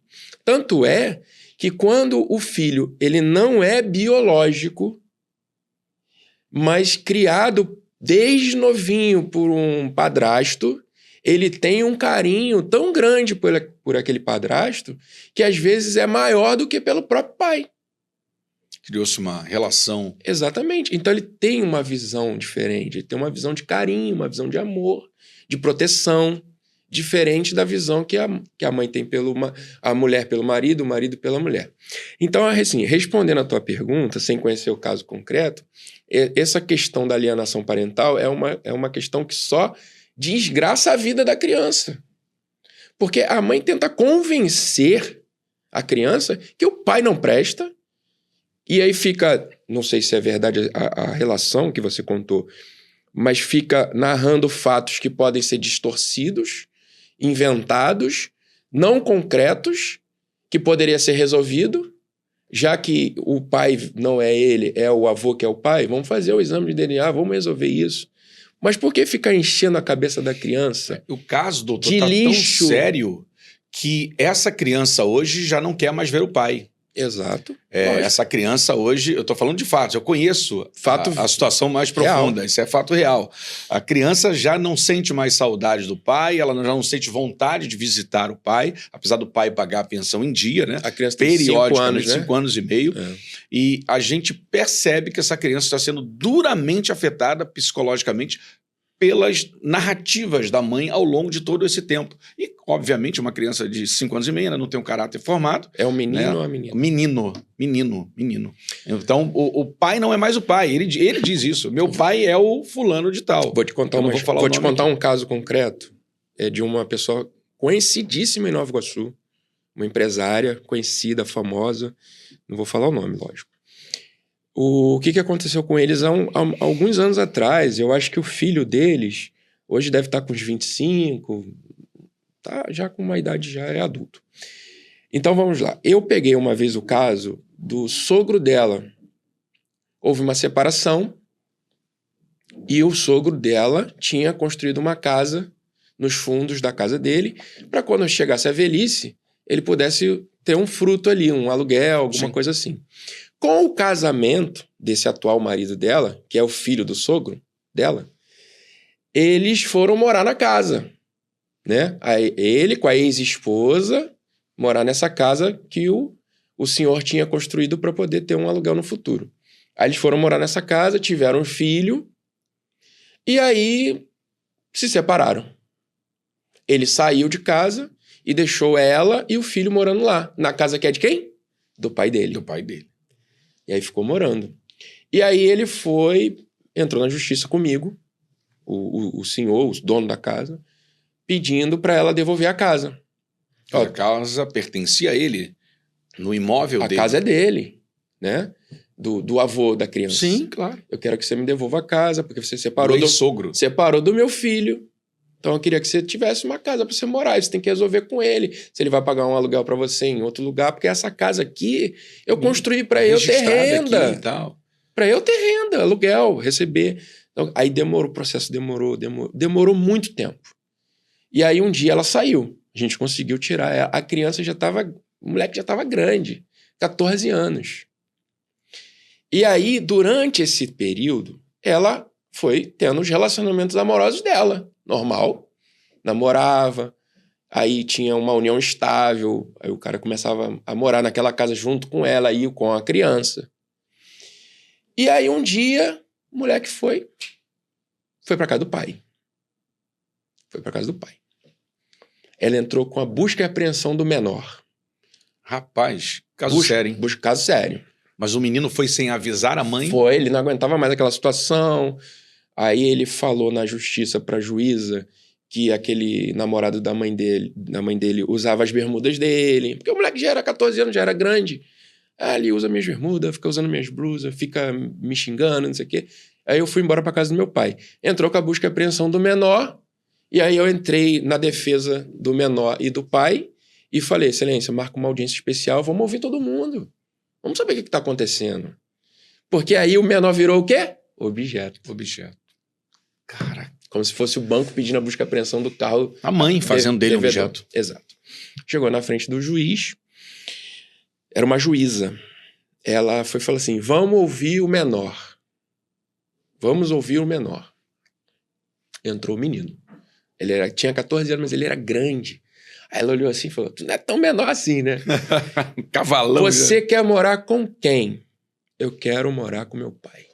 Tanto é que quando o filho ele não é biológico, mas criado desde novinho por um padrasto, ele tem um carinho tão grande por aquele padrasto que às vezes é maior do que pelo próprio pai.
Criou-se uma relação.
Exatamente. Então ele tem uma visão diferente, ele tem uma visão de carinho, uma visão de amor, de proteção, diferente da visão que a mãe tem a mulher pelo marido, o marido pela mulher. Então, assim, respondendo a tua pergunta, sem conhecer o caso concreto, essa questão da alienação parental é uma questão que só desgraça a vida da criança. Porque a mãe tenta convencer a criança que o pai não presta, e aí fica, não sei se é verdade a relação que você contou, mas fica narrando fatos que podem ser distorcidos, inventados, não concretos, que poderia ser resolvido, já que o pai não é ele, é o avô que é o pai, vamos fazer o exame de DNA, vamos resolver isso. Mas por que ficar enchendo a cabeça da criança?
O caso, doutor,
de
tá
lixo
tão sério que essa criança hoje já não quer mais ver o pai.
Exato.
Essa criança hoje, eu estou falando de fatos, eu conheço a situação mais profunda,
real.
Isso é fato real. A criança já não sente mais saudade do pai, ela já não sente vontade de visitar o pai, apesar do pai pagar a pensão em dia, né?
A criança tem 5 anos, né?
5 anos e meio. E a gente percebe que essa criança está sendo duramente afetada psicologicamente pelas narrativas da mãe ao longo de todo esse tempo. E, obviamente, uma criança de 5 anos e meio, ela não tem um caráter formado.
É um menino,
né?
ou uma menina?
Menino. Então, o pai não é mais o pai. Ele diz isso. Meu pai é o fulano de tal.
Vou te contar, um caso concreto de uma pessoa conhecidíssima em Nova Iguaçu, uma empresária conhecida, famosa. Não vou falar o nome, lógico. O que aconteceu com eles há alguns anos atrás? Eu acho que o filho deles hoje deve estar com uns 25, tá já com uma idade, já é adulto. Então vamos lá. Eu peguei uma vez o caso do sogro dela. Houve uma separação e o sogro dela tinha construído uma casa nos fundos da casa dele para quando chegasse a velhice, ele pudesse ter um fruto ali, um aluguel, alguma coisa assim. Com o casamento desse atual marido dela, que é o filho do sogro dela, eles foram morar na casa, né? Ele com a ex-esposa morar nessa casa que o senhor tinha construído para poder ter um aluguel no futuro. Aí eles foram morar nessa casa, tiveram um filho e aí se separaram. Ele saiu de casa e deixou ela e o filho morando lá, na casa que é de quem? Do pai dele.
Do pai dele.
E aí ficou morando. E aí ele entrou na justiça comigo, o senhor, o dono da casa, pedindo para ela devolver a casa.
A casa pertencia a ele, no imóvel dele.
A casa é dele, né? Do avô da criança.
Sim, claro.
Eu quero que você me devolva a casa, porque você separou
do sogro.
Separou do meu filho. Então eu queria que você tivesse uma casa para você morar. Você tem que resolver com ele. Se ele vai pagar um aluguel para você em outro lugar, porque essa casa aqui eu construí para eu ter renda.
Aqui e tal.
Para eu ter renda, aluguel, receber. Então, aí o processo demorou muito tempo. E aí um dia ela saiu. A gente conseguiu tirar ela. A criança o moleque já estava grande, 14 anos. E aí, durante esse período, ela foi tendo os relacionamentos amorosos dela. Normal. Namorava. Aí tinha uma união estável. Aí o cara começava a morar naquela casa junto com ela e com a criança. E aí um dia, o moleque foi pra casa do pai. Foi pra casa do pai. Ela entrou com a busca e apreensão do menor.
Rapaz, caso sério, hein?
Caso sério.
Mas o menino foi sem avisar a mãe?
Foi, ele não aguentava mais aquela situação. Aí ele falou na justiça pra juíza que aquele namorado da mãe dele usava as bermudas dele. Porque o moleque já era 14 anos, já era grande. Ah, ele usa minhas bermudas, fica usando minhas blusas, fica me xingando, não sei o quê. Aí eu fui embora pra casa do meu pai. Entrou com a busca e apreensão do menor, e aí eu entrei na defesa do menor e do pai e falei, excelência, marca uma audiência especial, vamos ouvir todo mundo. Vamos saber o que tá acontecendo. Porque aí o menor virou o quê? Objeto.
Cara.
Como se fosse o banco pedindo a busca e apreensão do carro.
A mãe fazendo dele objeto.
Exato. Chegou na frente do juiz. Era uma juíza. Ela foi e falou assim, vamos ouvir o menor. Vamos ouvir o menor. Entrou o menino. Ele tinha 14 anos, mas ele era grande. Aí ela olhou assim e falou, tu não é tão menor assim, né?
Cavalão.
Você quer morar com quem? Eu quero morar com meu pai.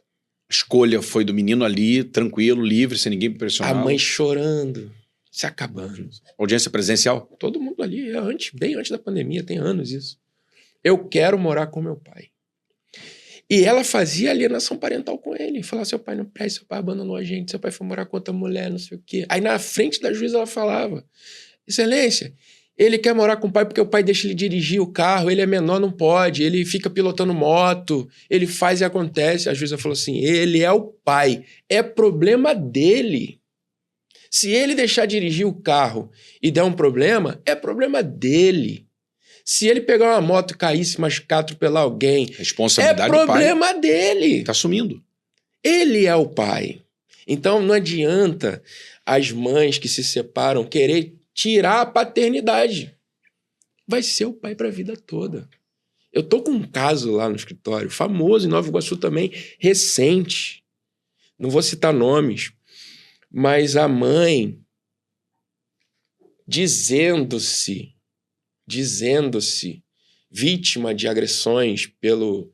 A escolha foi do menino ali, tranquilo, livre, sem ninguém pressionar.
A mãe chorando, se acabando.
Audiência presencial?
Todo mundo ali, bem antes da pandemia, tem anos isso. Eu quero morar com meu pai. E ela fazia alienação parental com ele. Falava, seu pai não presta, seu pai abandonou a gente, seu pai foi morar com outra mulher, não sei o quê. Aí na frente da juíza ela falava, excelência, ele quer morar com o pai porque o pai deixa ele dirigir o carro, ele é menor, não pode, ele fica pilotando moto, ele faz e acontece. A juíza falou assim, ele é o pai, é problema dele. Se ele deixar dirigir o carro e der um problema, é problema dele. Se ele pegar uma moto e cair, se machucar, atropelar alguém,
responsabilidade
é problema dele.
Tá assumindo.
Ele é o pai. Então não adianta as mães que se separam querer tirar a paternidade. Vai ser o pai para a vida toda. Eu tô com um caso lá no escritório, famoso em Nova Iguaçu também, recente. Não vou citar nomes, mas a mãe dizendo-se vítima de agressões pelo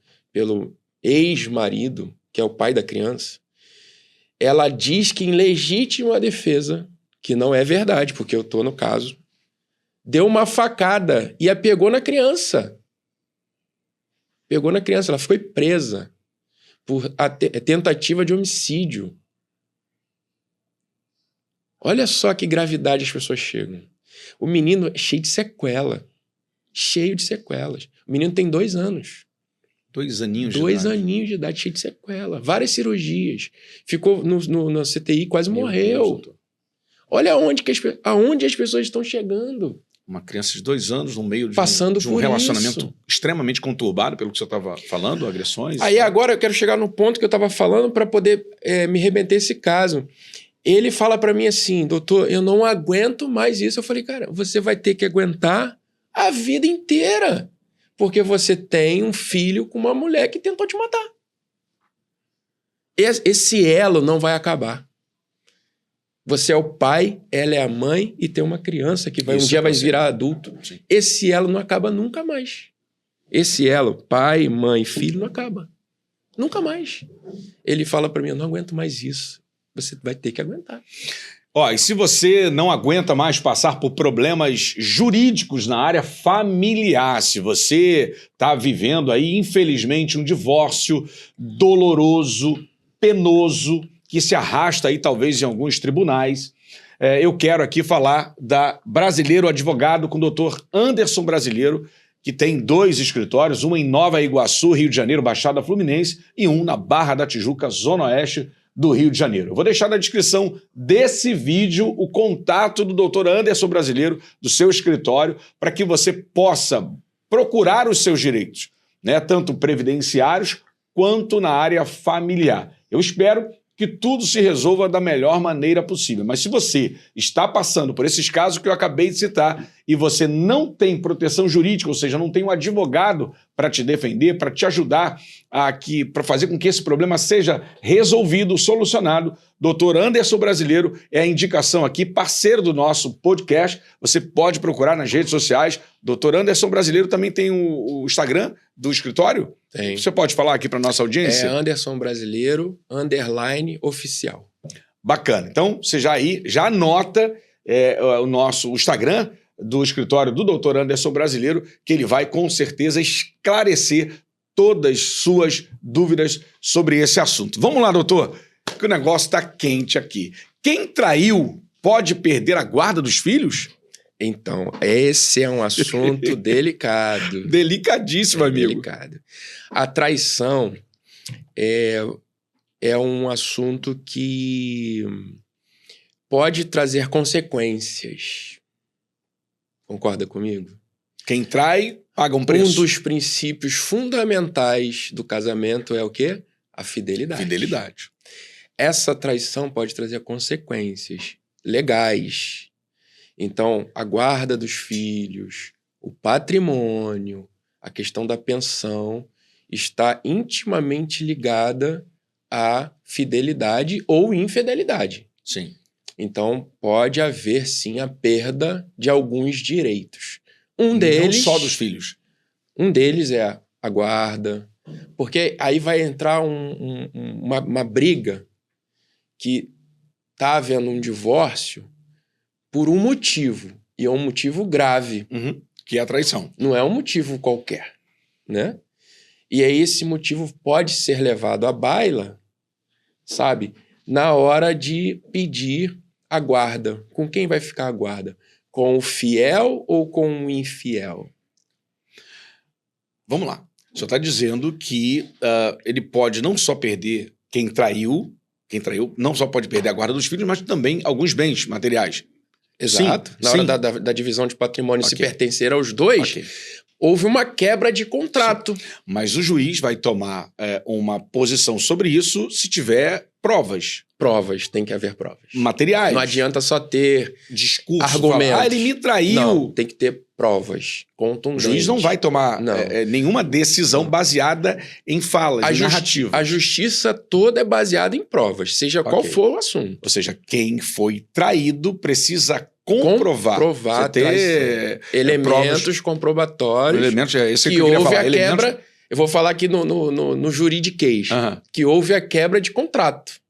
ex-marido, que é o pai da criança, ela diz que em legítima defesa, que não é verdade, porque eu tô no caso, deu uma facada e a pegou na criança. Pegou na criança, ela foi presa por tentativa de homicídio. Olha só que gravidade as pessoas chegam. O menino é cheio de sequela. Cheio de sequelas. O menino tem 2 anos.
2 aninhos de idade.
2 aninhos de idade, cheio de sequela. Várias cirurgias. Ficou no CTI, quase morreu. Deus. Olha aonde as pessoas estão chegando.
Uma criança de 2 anos no meio de um relacionamento extremamente conturbado, pelo que você estava falando, agressões.
Aí agora eu quero chegar no ponto que eu estava falando para poder me remeter esse caso. Ele fala para mim assim, doutor, eu não aguento mais isso. Eu falei, cara, você vai ter que aguentar a vida inteira, porque você tem um filho com uma mulher que tentou te matar. Esse elo não vai acabar. Você é o pai, ela é a mãe e tem uma criança que um dia vai virar adulto. Sim. Esse elo não acaba nunca mais. Esse elo, pai, mãe, filho, não acaba. Nunca mais. Ele fala para mim, eu não aguento mais isso. Você vai ter que aguentar.
Ó, e se você não aguenta mais passar por problemas jurídicos na área familiar, se você está vivendo aí, infelizmente, um divórcio doloroso, penoso, que se arrasta aí talvez em alguns tribunais, eu quero aqui falar da Brasileiro Advogado com o Dr. Anderson Brasileiro, que tem 2 escritórios, um em Nova Iguaçu, Rio de Janeiro, Baixada Fluminense, e um na Barra da Tijuca, Zona Oeste, do Rio de Janeiro. Eu vou deixar na descrição desse vídeo o contato do Dr. Anderson Brasileiro, do seu escritório, para que você possa procurar os seus direitos, né? Tanto previdenciários quanto na área familiar. Eu espero que tudo se resolva da melhor maneira possível. Mas se você está passando por esses casos que eu acabei de citar e você não tem proteção jurídica, ou seja, não tem um advogado para te defender, para te ajudar para fazer com que esse problema seja resolvido, solucionado, Dr. Anderson Brasileiro é a indicação aqui, parceiro do nosso podcast. Você pode procurar nas redes sociais. Dr. Anderson Brasileiro também tem o Instagram do escritório?
Tem.
Você pode falar aqui para nossa audiência?
É Anderson Brasileiro, _oficial.
Bacana. Então, você já anota o Instagram do escritório do Dr. Anderson Brasileiro, que ele vai com certeza esclarecer todas suas dúvidas sobre esse assunto. Vamos lá, doutor, que o negócio está quente aqui. Quem traiu pode perder a guarda dos filhos?
Então, esse é um assunto delicado.
Delicadíssimo, amigo.
Delicado. A traição é um assunto que pode trazer consequências. Concorda comigo?
Quem trai, paga um preço.
Um dos princípios fundamentais do casamento é o quê? A fidelidade.
Fidelidade.
Essa traição pode trazer consequências legais. Então, a guarda dos filhos, o patrimônio, a questão da pensão está intimamente ligada à fidelidade ou infidelidade.
Sim.
Então, pode haver, sim, a perda de alguns direitos. Um deles...
Não só dos filhos.
Um deles é a guarda, porque aí vai entrar uma briga que está havendo um divórcio por um motivo, e é um motivo grave.
Uhum. Que é a traição.
Não é um motivo qualquer, né? E aí esse motivo pode ser levado à baila, sabe? Na hora de pedir a guarda. Com quem vai ficar a guarda? Com o fiel ou com o infiel?
Vamos lá. O senhor está dizendo que ele pode não só perder quem traiu não só pode perder a guarda dos filhos, mas também alguns bens materiais.
Exato.
Sim,
na
sim.
hora da divisão de patrimônio,
Ok.
se pertencer aos dois,
Ok.
houve uma quebra de contrato.
Sim. Mas o juiz vai tomar uma posição sobre isso se tiver provas.
Provas, tem que haver provas.
Materiais.
Não adianta só ter
Discurso.
argumentos.
Falar, ele me traiu.
Não, tem que ter provas
O
contundentes.
juiz não vai tomar
Não.
nenhuma decisão baseada em falas, em narrativa.
A justiça toda é baseada em provas, seja qual
Ok.
for o assunto.
Ou seja, quem foi traído precisa comprovar.
Comprovar
Você ter
elementos comprobatórios
elementos, esse
que
eu queria
houve
falar.
a quebra. Eu vou falar aqui no juridiquês,
Aham.
que houve a quebra de contrato.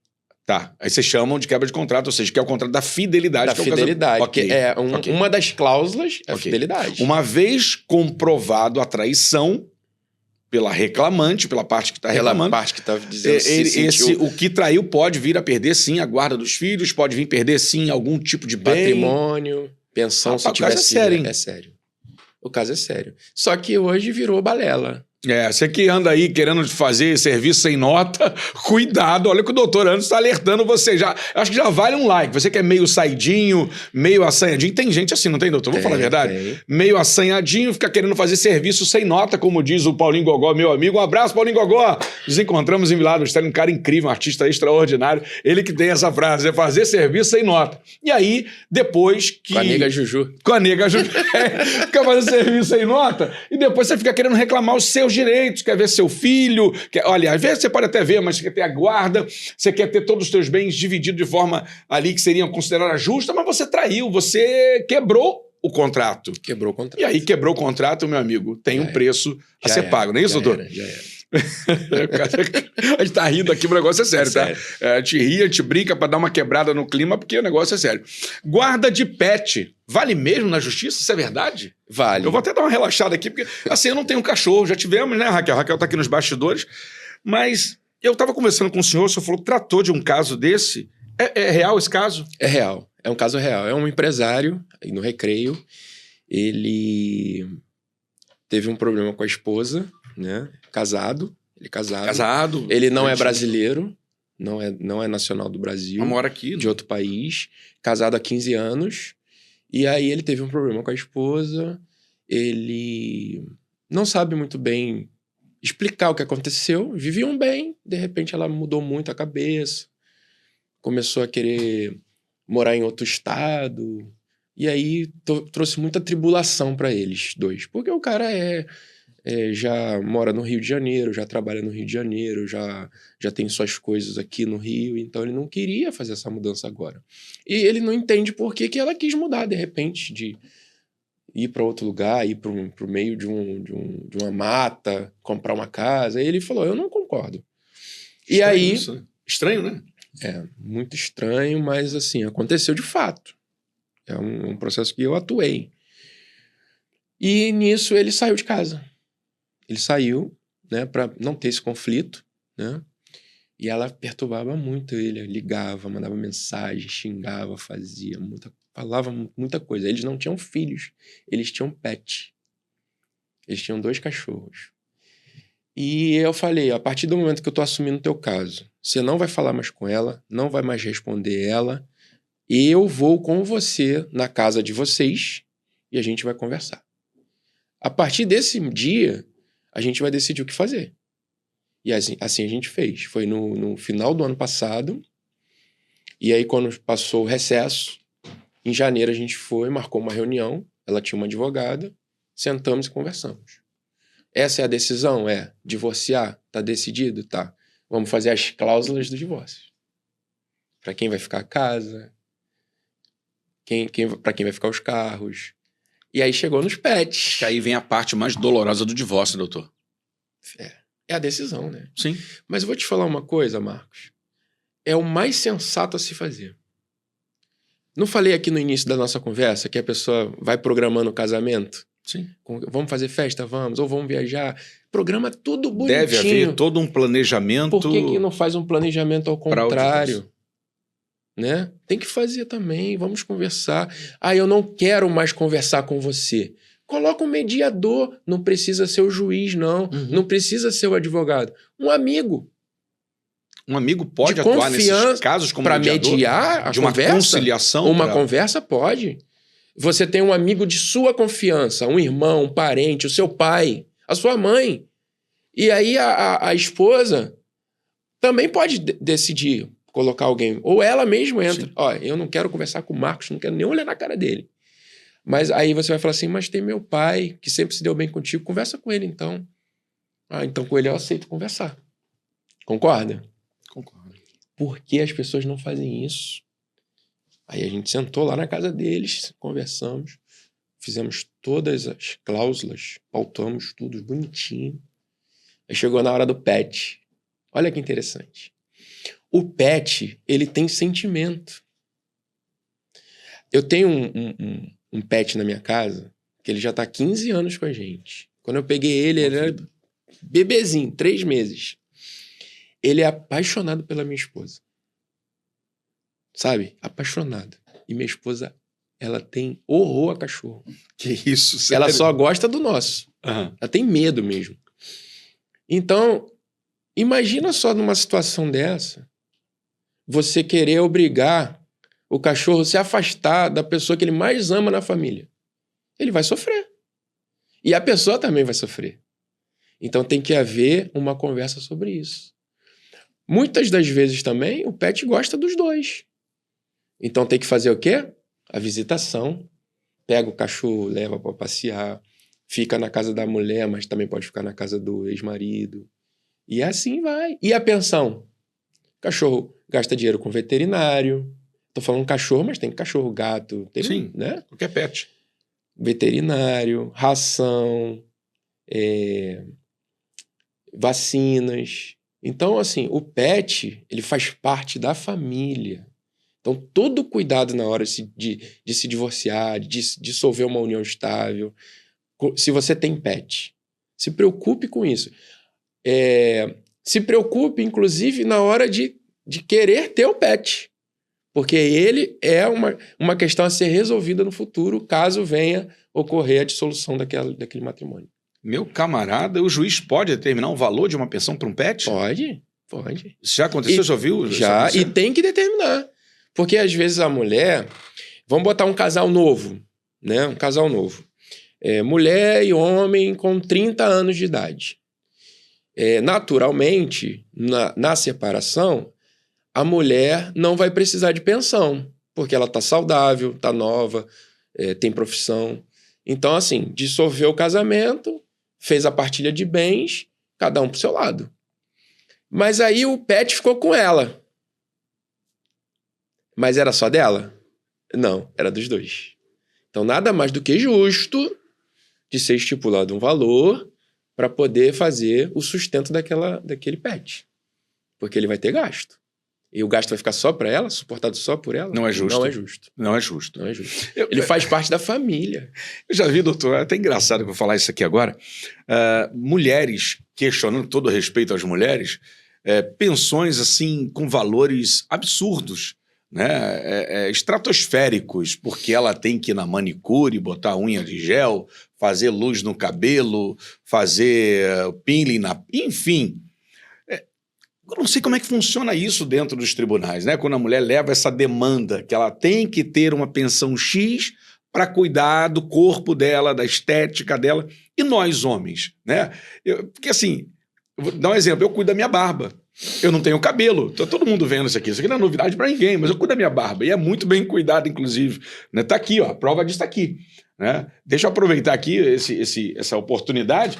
Tá. Aí vocês chamam de quebra de contrato, ou seja, que é o contrato da fidelidade.
Da
que é o
fidelidade,
caso... Ok.
que é
Ok.
uma das cláusulas é a
Ok.
fidelidade.
Uma vez comprovado a traição pela reclamante, pela parte que está
Pela
reclamando,
parte que está dizendo
o que traiu pode vir a perder, sim, a guarda dos filhos, pode vir perder, sim, algum tipo de bem.
patrimônio, pensão, se
O caso
tiver
é sério, hein?
É sério. O caso é sério. Só que hoje virou balela.
Você que anda aí querendo fazer serviço sem nota, cuidado, olha que o doutor Anderson está alertando você. Acho que já vale um like. Você que é meio saidinho, meio assanhadinho. Tem gente assim, não tem, doutor? Vamos falar a verdade?
Tem.
Meio assanhadinho, fica querendo fazer serviço sem nota, como diz o Paulinho Gogó, meu amigo. Um abraço, Paulinho Gogó. Nos encontramos em Vila do Estado, um cara incrível, um artista extraordinário. Ele que tem essa frase, é fazer serviço sem nota. E aí, depois que...
Com a nega Juju.
Com a nega Juju. Fica fazendo serviço sem nota e depois você fica querendo reclamar os seus direitos, quer ver seu filho, olha, às vezes você pode até ver, mas você quer ter a guarda, você quer ter todos os seus bens divididos de forma ali que seriam consideradas justa, mas você traiu, você quebrou o contrato.
Quebrou o contrato.
E aí quebrou o contrato, meu amigo, tem um preço a ser pago, não é isso, doutor?
Já era.
A gente tá rindo aqui, o negócio é sério, tá?
sério.
A gente ri, a gente brinca pra dar uma quebrada no clima, porque o negócio é sério. Guarda de pet, vale mesmo na justiça? Isso é verdade?
Vale.
Eu vou até dar uma relaxada aqui, porque assim, eu não tenho cachorro, já tivemos, né, Raquel? A Raquel tá aqui nos bastidores, mas eu tava conversando com o senhor falou que tratou de um caso desse. É real esse caso?
É real. É um caso real. É um empresário, aí no Recreio, ele teve um problema com a esposa, né? Casado. Ele é casado.
Casado.
Ele não é brasileiro, não é nacional do Brasil.
Mas mora aqui.
De outro país, casado há 15 anos. E aí ele teve um problema com a esposa, ele não sabe muito bem explicar o que aconteceu, viviam bem, de repente ela mudou muito a cabeça, começou a querer morar em outro estado, e aí trouxe muita tribulação para eles dois, porque o cara já mora no Rio de Janeiro, já trabalha no Rio de Janeiro, já tem suas coisas aqui no Rio, então ele não queria fazer essa mudança agora. E ele não entende por que ela quis mudar, de repente, de ir para outro lugar, ir para o meio de uma mata, comprar uma casa. E ele falou, eu não concordo.
Estranho
e aí...
isso, né? Estranho, né?
Muito estranho, mas assim, aconteceu de fato. É um processo que eu atuei. E nisso ele saiu de casa. Ele saiu, né, para não ter esse conflito, né? E ela perturbava muito ele, ligava, mandava mensagem, xingava, falava muita coisa. Eles não tinham filhos, eles tinham pet. Eles tinham 2 cachorros. E eu falei, a partir do momento que eu tô assumindo o teu caso, você não vai falar mais com ela, não vai mais responder ela, eu vou com você na casa de vocês e a gente vai conversar. A partir desse dia, a gente vai decidir o que fazer. E assim a gente fez. Foi no final do ano passado. E aí, quando passou o recesso, em janeiro a gente marcou uma reunião. Ela tinha uma advogada. Sentamos e conversamos. Essa é a decisão? Divorciar? Tá decidido? Tá. Vamos fazer as cláusulas do divórcio. Para quem vai ficar a casa. Para quem vai ficar os carros. E aí chegou nos pets.
Que aí vem a parte mais dolorosa do divórcio, doutor.
É a decisão, né?
Sim.
Mas eu vou te falar uma coisa, Marcos. É o mais sensato a se fazer. Não falei aqui no início da nossa conversa que a pessoa vai programando o casamento?
Sim.
Vamos fazer festa? Vamos. Ou vamos viajar? Programa tudo bonitinho.
Deve haver todo um planejamento.
Por que não faz um planejamento ao contrário? Né? Tem que fazer também. Vamos conversar. Eu não quero mais conversar com você. Coloca um mediador, não precisa ser o juiz, não.
Uhum.
Não precisa ser o advogado. Um amigo.
Um amigo pode atuar nesses casos como mediador? Para
mediar a
de uma
conversa,
conciliação?
Uma conversa pode. Você tem um amigo de sua confiança, um irmão, um parente, o seu pai, a sua mãe. E aí a esposa também pode decidir colocar alguém. Ou ela mesma entra. Eu não quero conversar com o Marcos, não quero nem olhar na cara dele. Mas aí você vai falar assim, mas tem meu pai, que sempre se deu bem contigo, conversa com ele então. Então com ele eu aceito conversar. Concorda?
Concordo.
Por que as pessoas não fazem isso? Aí a gente sentou lá na casa deles, conversamos, fizemos todas as cláusulas, pautamos tudo bonitinho. Aí chegou na hora do pet. Olha que interessante. O pet, ele tem sentimento. Eu tenho um pet na minha casa, que ele já tá há 15 anos com a gente. Quando eu peguei ele, ele era bebezinho, 3 meses. Ele é apaixonado pela minha esposa. Sabe? Apaixonado. E minha esposa, ela tem horror a cachorro.
Que isso? Sério?
Ela só gosta do nosso.
Uhum.
Ela tem medo mesmo. Então, imagina só numa situação dessa, você querer obrigar o cachorro a se afastar da pessoa que ele mais ama na família. Ele vai sofrer. E a pessoa também vai sofrer. Então tem que haver uma conversa sobre isso. Muitas das vezes também o pet gosta dos dois. Então tem que fazer o quê? A visitação. Pega o cachorro, leva para passear, fica na casa da mulher, mas também pode ficar na casa do ex-marido. E assim vai. E a pensão? O cachorro gasta dinheiro com veterinário. Tô falando cachorro, mas tem cachorro, gato. Tem,
sim,
né?
Qualquer pet.
Veterinário, ração, vacinas. Então, assim, o pet, ele faz parte da família. Então, todo cuidado na hora de se divorciar, de dissolver uma união estável. Se você tem pet, se preocupe com isso. Se preocupe, inclusive, na hora de querer ter o pet. Porque ele é uma questão a ser resolvida no futuro, caso venha ocorrer a dissolução daquele matrimônio.
Meu camarada, o juiz pode determinar o valor de uma pensão para um pet?
Pode. Pode.
Isso já aconteceu? Já ouviu?
Já, e tem que determinar. Porque às vezes a mulher... Vamos botar um casal novo, né? Um casal novo. Mulher e homem com 30 anos de idade. Naturalmente, na separação, a mulher não vai precisar de pensão, porque ela tá saudável, tá nova, tem profissão. Então, assim, dissolveu o casamento, fez a partilha de bens, cada um pro seu lado. Mas aí o pet ficou com ela. Mas era só dela? Não, era dos dois. Então, nada mais do que justo de ser estipulado um valor para poder fazer o sustento daquele pet. Porque ele vai ter gasto. E o gasto vai ficar só para ela, suportado só por ela?
Não é justo.
Não é justo.
Não é justo.
Não é justo. Ele faz parte da família.
Eu já vi, doutor, é até engraçado que eu vou falar isso aqui agora, mulheres questionando todo respeito às mulheres, pensões assim com valores absurdos, né? Estratosféricos, porque ela tem que ir na manicure, botar unha de gel, fazer luz no cabelo, fazer peeling enfim. Eu não sei como é que funciona isso dentro dos tribunais, né? Quando a mulher leva essa demanda, que ela tem que ter uma pensão X para cuidar do corpo dela, da estética dela, e nós homens, né? Porque assim, eu vou dar um exemplo, eu cuido da minha barba. Eu não tenho cabelo, tá todo mundo vendo isso aqui não é novidade para ninguém, mas eu cuido da minha barba, e é muito bem cuidado, inclusive, né? Tá aqui, ó, a prova disso tá aqui, né? Deixa eu aproveitar aqui essa oportunidade,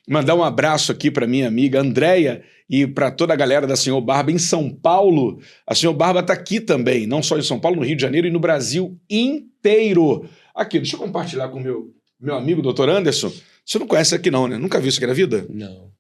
mandar um abraço aqui para minha amiga Andréia e para toda a galera da Senhor Barba em São Paulo. A Senhor Barba tá aqui também, não só em São Paulo, no Rio de Janeiro e no Brasil inteiro. Aqui, deixa eu compartilhar com o meu amigo, doutor Anderson. Você não conhece aqui não, né? Nunca viu isso aqui na vida?
Não.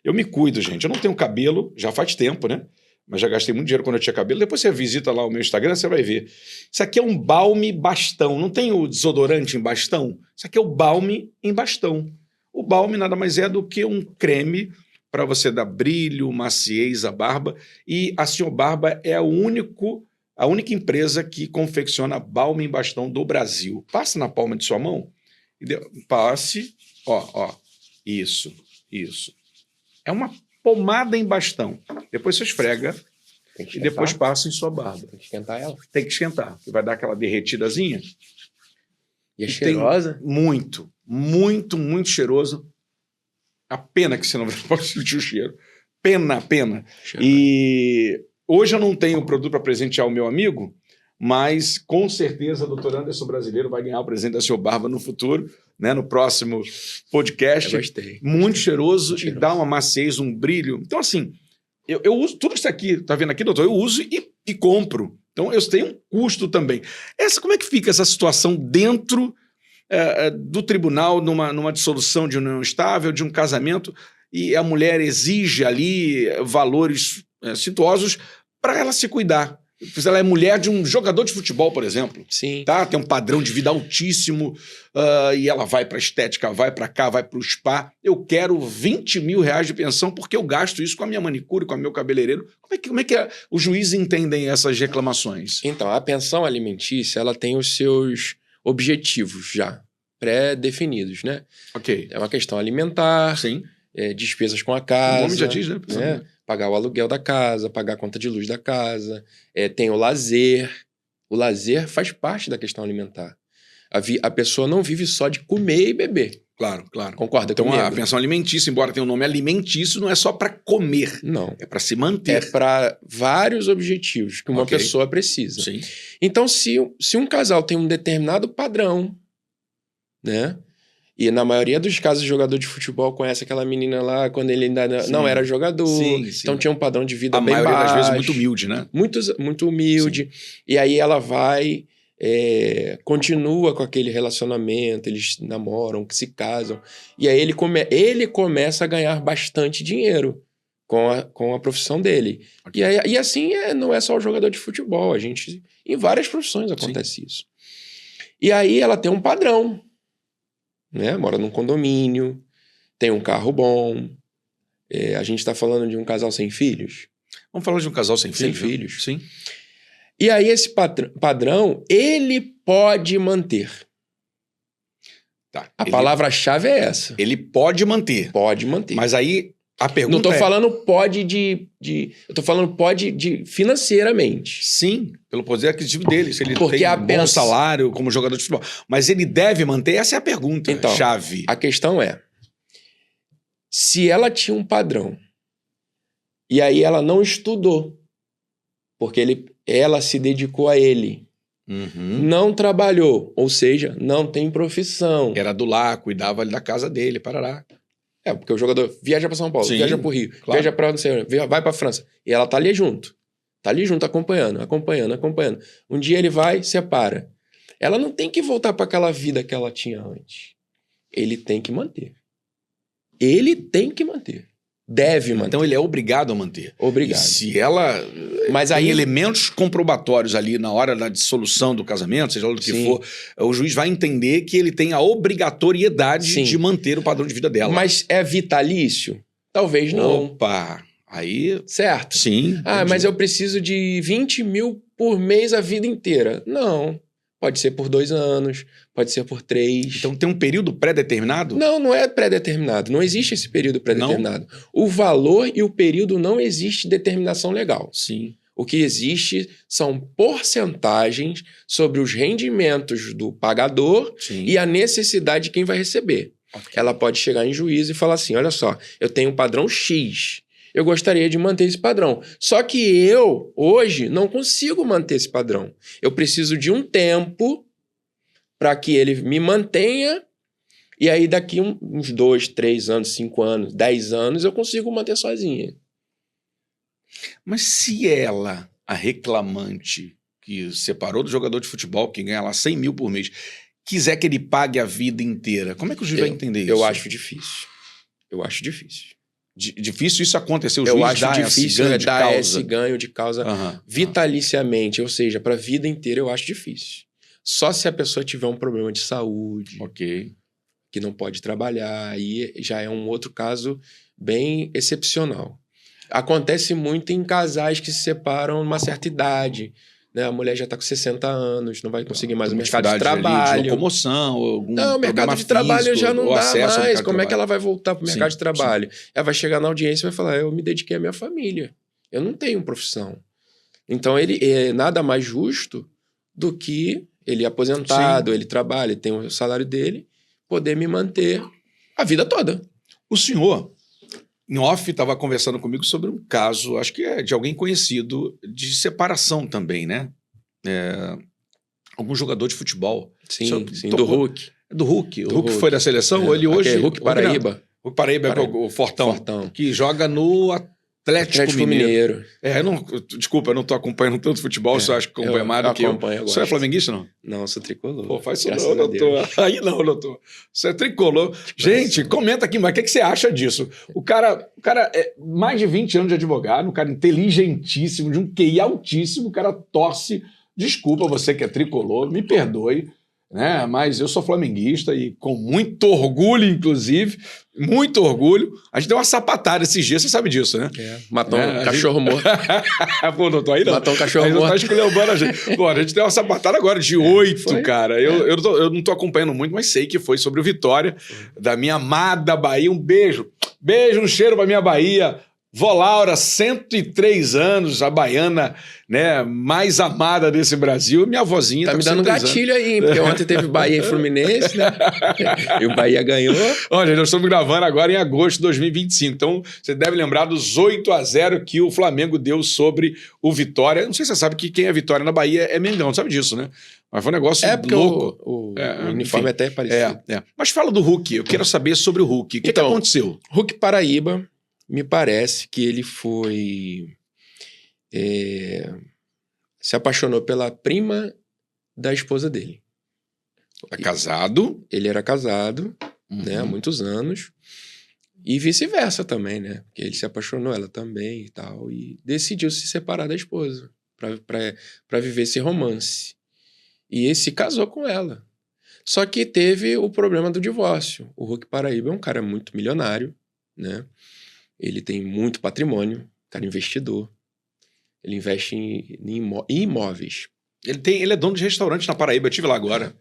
Eu me cuido, gente. Eu não tenho cabelo, já faz tempo, né? Mas já gastei muito dinheiro quando eu tinha cabelo. Depois você visita lá o meu Instagram, você vai ver. Isso aqui é um balme bastão. Não tem o desodorante em bastão? Isso aqui é o balme em bastão. O balme nada mais é do que um creme para você dar brilho, maciez à barba. E a Senhor Barba é a única empresa que confecciona balme em bastão do Brasil. Passe na palma de sua mão. Passe. Ó. Isso. É uma pomada em bastão. Depois você esfrega e depois passa em sua barba.
Tem que esquentar ela?
Tem que esquentar. Vai dar aquela derretidazinha.
E é cheirosa?
Muito, muito, muito cheiroso. A pena que você não pode sentir o cheiro. Pena. E hoje eu não tenho produto para presentear o meu amigo, mas com certeza o doutor Anderson Brasileiro vai ganhar o presente da Sua Barba no futuro, né, no próximo podcast.
Eu gostei.
Muito cheiroso e dá uma maciez, um brilho. Então, assim, eu uso tudo isso aqui, tá vendo aqui, doutor? Eu uso e compro. Então, eu tenho um custo também. Como é que fica essa situação dentro do tribunal, numa dissolução de união estável, de um casamento, e a mulher exige ali valores suntuosos para ela se cuidar? Se ela é mulher de um jogador de futebol, por exemplo.
Sim.
Tá? Tem um padrão de vida altíssimo, e ela vai para estética, vai para cá, vai para o spa. Eu quero 20 mil reais de pensão porque eu gasto isso com a minha manicure, com o meu cabeleireiro. Como é que os juízes entendem essas reclamações?
Então, a pensão alimentícia, ela tem os seus objetivos já pré-definidos, né?
Ok.
É uma questão alimentar,
Sim.
Despesas com a casa.
O nome já diz, né?
Pagar o aluguel da casa, pagar a conta de luz da casa, tem o lazer. O lazer faz parte da questão alimentar. A pessoa não vive só de comer e beber.
Claro.
Concorda
comigo?
Então,
a pensão alimentícia, embora tenha o nome alimentício, não é só para comer.
Não.
É para se manter.
É para vários objetivos que uma pessoa precisa.
Sim.
Então, se um casal tem um determinado padrão, né? E na maioria dos casos, o jogador de futebol conhece aquela menina lá quando ele ainda não era jogador. Sim. Então tinha um padrão de vida bem baixo. A maioria das vezes muito humilde, né? Muito humilde. Sim. E aí ela vai, continua com aquele relacionamento, eles namoram, que se casam. E aí ele começa a ganhar bastante dinheiro com a profissão dele. Okay. E assim não é só o jogador de futebol. Em várias profissões acontece isso. E aí ela tem um padrão. Né? Mora num condomínio, tem um carro bom. A gente está falando de um casal sem filhos.
Vamos falar de um casal sem filhos?
Sem filhos.
Sim.
E aí esse padrão, ele pode manter.
Tá.
A palavra-chave é essa.
Ele pode manter.
Pode manter.
Mas aí A pergunta
Não tô
é...
falando pode eu tô falando pode financeiramente.
Sim, pelo poder aquisitivo dele. Se ele
Porque
tem um bom salário como jogador de futebol. Mas ele deve manter? Essa é a pergunta,
então,
chave.
A questão é, se ela tinha um padrão e aí ela não estudou, porque ela se dedicou a ele, não trabalhou, ou seja, não tem profissão.
Era do lar, cuidava ali da casa dele, parará.
Porque o jogador viaja para São Paulo,
Sim,
viaja para o Rio,
claro.
viaja para não sei, vai para França. E ela tá ali junto. Tá ali junto, acompanhando. Um dia ele vai, separa. Ela não tem que voltar para aquela vida que ela tinha antes. Ele tem que manter. Deve manter.
Então ele é obrigado a manter.
Obrigado.
E se ela
Mas
tem
aí
elementos comprobatórios ali na hora da dissolução do casamento, seja lá do que
Sim.
for, o juiz vai entender que ele tem a obrigatoriedade
Sim.
de manter o padrão de vida dela.
Mas é vitalício? Talvez não.
Opa, aí...
Certo?
Sim.
Mas eu preciso de 20 mil por mês a vida inteira. Não. Pode ser por 2 anos, pode ser por 3.
Então tem um período pré-determinado?
Não é pré-determinado. Não existe esse período pré-determinado. O valor e o período não existe determinação legal.
Sim.
O que existe são porcentagens sobre os rendimentos do pagador
Sim.
e a necessidade de quem vai receber.
Okay.
Ela pode chegar em juízo e falar assim, olha só, eu tenho um padrão X, eu gostaria de manter esse padrão. Só que eu, hoje, não consigo manter esse padrão. Eu preciso de um tempo para que ele me mantenha e aí daqui uns 2, 3 anos, 5 anos, 10 anos, eu consigo manter sozinha.
Mas se ela, a reclamante, que separou do jogador de futebol, que ganha lá 100 mil por mês, quiser que ele pague a vida inteira, como é que o juiz vai entender isso?
Eu acho difícil.
Difícil isso acontecer, o
eu
juiz
acho
dá
difícil esse ganho de causa
Uhum.
vitaliciamente, ou seja, para a vida inteira eu acho difícil. Só se a pessoa tiver um problema de saúde, que não pode trabalhar, aí já é um outro caso bem excepcional. Acontece muito em casais que se separam numa certa idade, né? A mulher já está com 60 anos, não vai conseguir mais o mercado de trabalho.
De locomoção, algum
não, o mercado de trabalho já não dá mais. Como é que ela vai voltar para o mercado de trabalho? Sim. Ela vai chegar na audiência e vai falar, eu me dediquei à minha família. Eu não tenho profissão. Então, ele é nada mais justo do que ele aposentado, ele trabalha, ele tem o salário dele, poder me manter a vida toda.
O senhor, em off, estava conversando comigo sobre um caso, acho que é de alguém conhecido, de separação também, né? Algum jogador de futebol.
Sim, do Hulk.
Do Hulk. O Hulk foi da seleção? Ele hoje...
Hulk Paraíba.
Hulk Paraíba é o Fortão, que joga no Atlético Mineiro. Desculpa, eu não tô acompanhando tanto futebol, você acha que acompanha mais do que eu. Você é flamenguista, não?
Não, eu sou tricolor.
Pô, faz isso não, doutor. Aí não, doutor. Você é tricolor. Gente, comenta aqui, mas o que você acha disso? O cara é mais de 20 anos de advogado, um cara inteligentíssimo, de um QI altíssimo, o cara torce. Desculpa você que é tricolor, me perdoe, né? Mas eu sou flamenguista e com muito orgulho, inclusive, muito orgulho. A gente deu uma sapatada esses dias, você sabe disso, né?
Matou um cachorro morto.
Pô, doutor, aí não.
Matou um cachorro
aí
morto.
Não tá esculhambando a gente. Pô, a gente deu uma sapatada agora de 8, cara. Eu não tô acompanhando muito, mas sei que foi sobre o Vitória, da minha amada Bahia. Um beijo. Beijo, um cheiro pra minha Bahia. Vó Laura, 103 anos, a baiana, né, mais amada desse Brasil. Minha vozinha
tá me dando gatilho aí, porque ontem teve Bahia e Fluminense, né? E o Bahia ganhou.
Olha, nós estamos gravando agora em agosto de 2025. Então, você deve lembrar dos 8-0 que o Flamengo deu sobre o Vitória. Não sei se você sabe que quem é Vitória na Bahia é Mengão, sabe disso, né? Mas foi um negócio louco.
O uniforme até é parecido.
Mas fala do Hulk. Eu quero saber sobre o Hulk. O que aconteceu?
Hulk Paraíba, me parece que ele foi... se apaixonou pela prima da esposa dele.
É casado?
Ele era casado, né, há muitos anos. E vice-versa também, né? Porque ele se apaixonou, ela também e tal. E decidiu se separar da esposa para viver esse romance. E ele se casou com ela. Só que teve o problema do divórcio. O Hulk Paraíba é um cara muito milionário, né? Ele tem muito patrimônio, cara investidor. Ele investe em imóveis.
Ele é dono de restaurante na Paraíba, eu estive lá agora.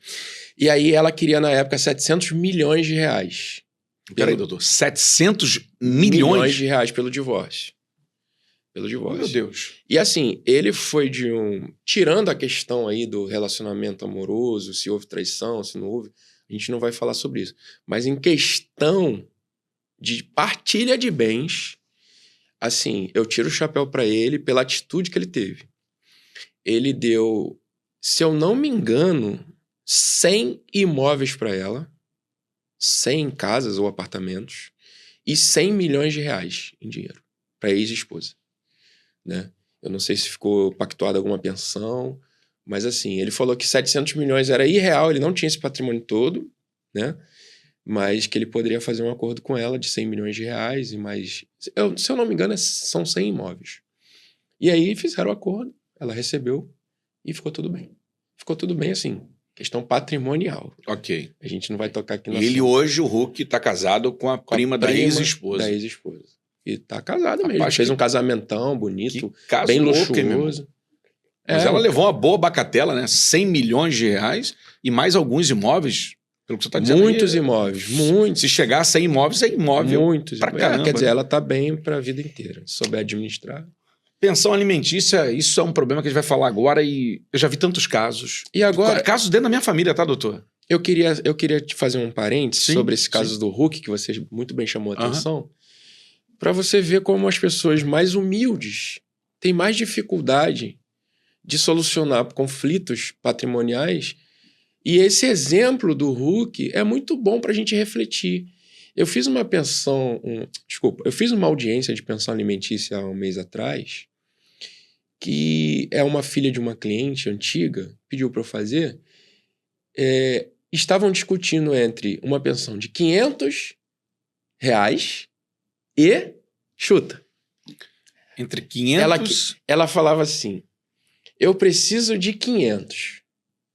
E aí ela queria, na época, 700 milhões de reais.
Peraí, doutor. 700 milhões
de reais pelo divórcio. Pelo divórcio.
Meu Deus.
E assim, ele foi de um... Tirando a questão aí do relacionamento amoroso, se houve traição, se não houve, a gente não vai falar sobre isso. Mas em questão de partilha de bens, assim, eu tiro o chapéu para ele pela atitude que ele teve. Ele deu, se eu não me engano, 100 imóveis para ela, 100 casas ou apartamentos, e 100 milhões de reais em dinheiro para a ex-esposa, né? Eu não sei se ficou pactuada alguma pensão, mas assim, ele falou que 700 milhões era irreal, ele não tinha esse patrimônio todo, né? Mas que ele poderia fazer um acordo com ela de 100 milhões de reais e mais... se eu não me engano, são 100 imóveis. E aí fizeram o acordo, ela recebeu e ficou tudo bem. Ficou tudo bem, assim, questão patrimonial.
Ok.
A gente não vai tocar aqui no
E ele
assunto.
hoje, o Hulk, está casado com a prima da ex-esposa.
Da ex-esposa. E tá casado mesmo.
Rapaz,
Fez um casamentão bonito,
Que caso
bem
louco, hein, meu irmão?
luxuoso.
Mas ela levou uma boa bacatela, né? 100 milhões de reais e mais alguns imóveis, pelo que você está dizendo.
Muitos
aí,
imóveis, muitos.
Se chegar a 100 imóveis, é imóvel
Muitos
pra
imóveis.
caramba.
Quer dizer, ela tá bem pra vida inteira, se souber administrar.
Pensão alimentícia, isso é um problema que a gente vai falar agora e eu já vi tantos casos.
E agora,
Casos dentro da minha família, tá, doutor?
eu queria te fazer um parênteses
Sim,
sobre esse caso
sim.
do Hulk, que você muito bem chamou a atenção, para você ver como as pessoas mais humildes têm mais dificuldade de solucionar conflitos patrimoniais. E esse exemplo do Hulk é muito bom para a gente refletir. Eu fiz uma eu fiz uma audiência de pensão alimentícia há um mês atrás, que é uma filha de uma cliente antiga, pediu para eu fazer. Estavam discutindo entre uma pensão de R$500 e chuta.
Entre 500...
Ela falava assim, eu preciso de 500.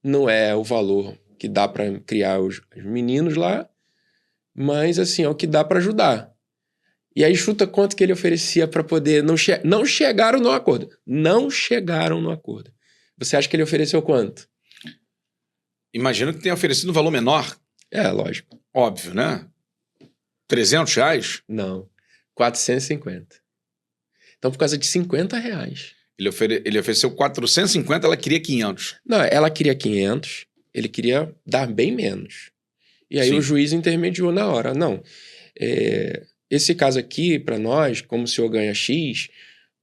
Não é o valor que dá para criar os meninos lá, mas assim, é o que dá para ajudar. E aí chuta quanto que ele oferecia para poder... Não chegaram no acordo. Não chegaram no acordo. Você acha que ele ofereceu quanto?
Imagino que tenha oferecido um valor menor.
É, lógico.
Óbvio, né? R$300?
Não. 450. Então, por causa de R$50.
Ele ofereceu 450, ela queria 500.
Não, ela queria 500, ele queria dar bem menos. E aí
Sim.
o juiz intermediou na hora. Não, esse caso aqui, para nós, como o senhor ganha X,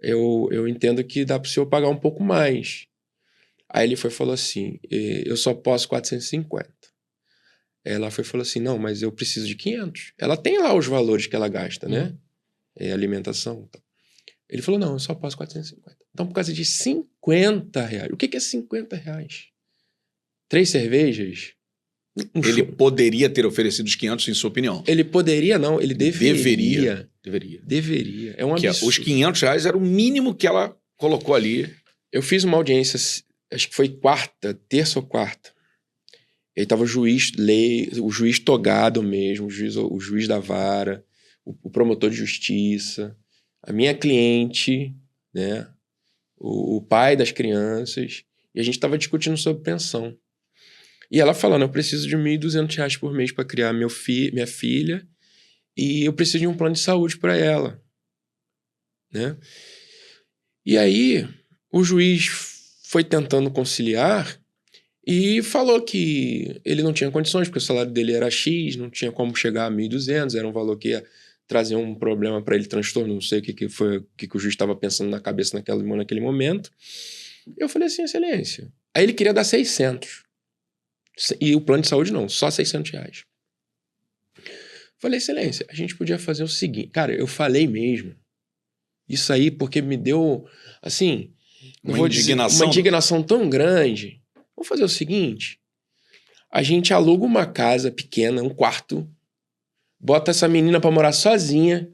eu entendo que dá para o senhor pagar um pouco mais. Aí ele falou assim, eu só posso 450. Ela falou assim, não, mas eu preciso de 500. Ela tem lá os valores que ela gasta, né? Alimentação. Então. Ele falou, não, eu só posso 450. Então, por causa de R$50. O que é R$50? 3 cervejas?
Ele poderia ter oferecido os 500, em sua opinião?
Ele poderia, não. Ele deveria.
Deveria.
É um absurdo.
Os R$500 era o mínimo que ela colocou ali.
Eu fiz uma audiência, acho que foi terça ou quarta. Aí tava o juiz togado mesmo, o juiz da vara, o promotor de justiça, a minha cliente, né? O pai das crianças, e a gente estava discutindo sobre pensão. E ela falando, eu preciso de R$1.200 por mês para criar minha filha, e eu preciso de um plano de saúde para ela, né? E aí, o juiz foi tentando conciliar e falou que ele não tinha condições, porque o salário dele era X, não tinha como chegar a 1.200, era um valor que ia trazer um problema para ele, transtorno, não sei o que o juiz estava pensando na cabeça naquele momento. Eu falei assim, excelência. Aí ele queria dar 600. E o plano de saúde não, só R$600. Falei, excelência, a gente podia fazer o seguinte. Cara, eu falei mesmo. Isso aí porque me deu, assim, uma indignação tão grande. Vamos fazer o seguinte. A gente aluga uma casa pequena, um quarto, bota essa menina pra morar sozinha.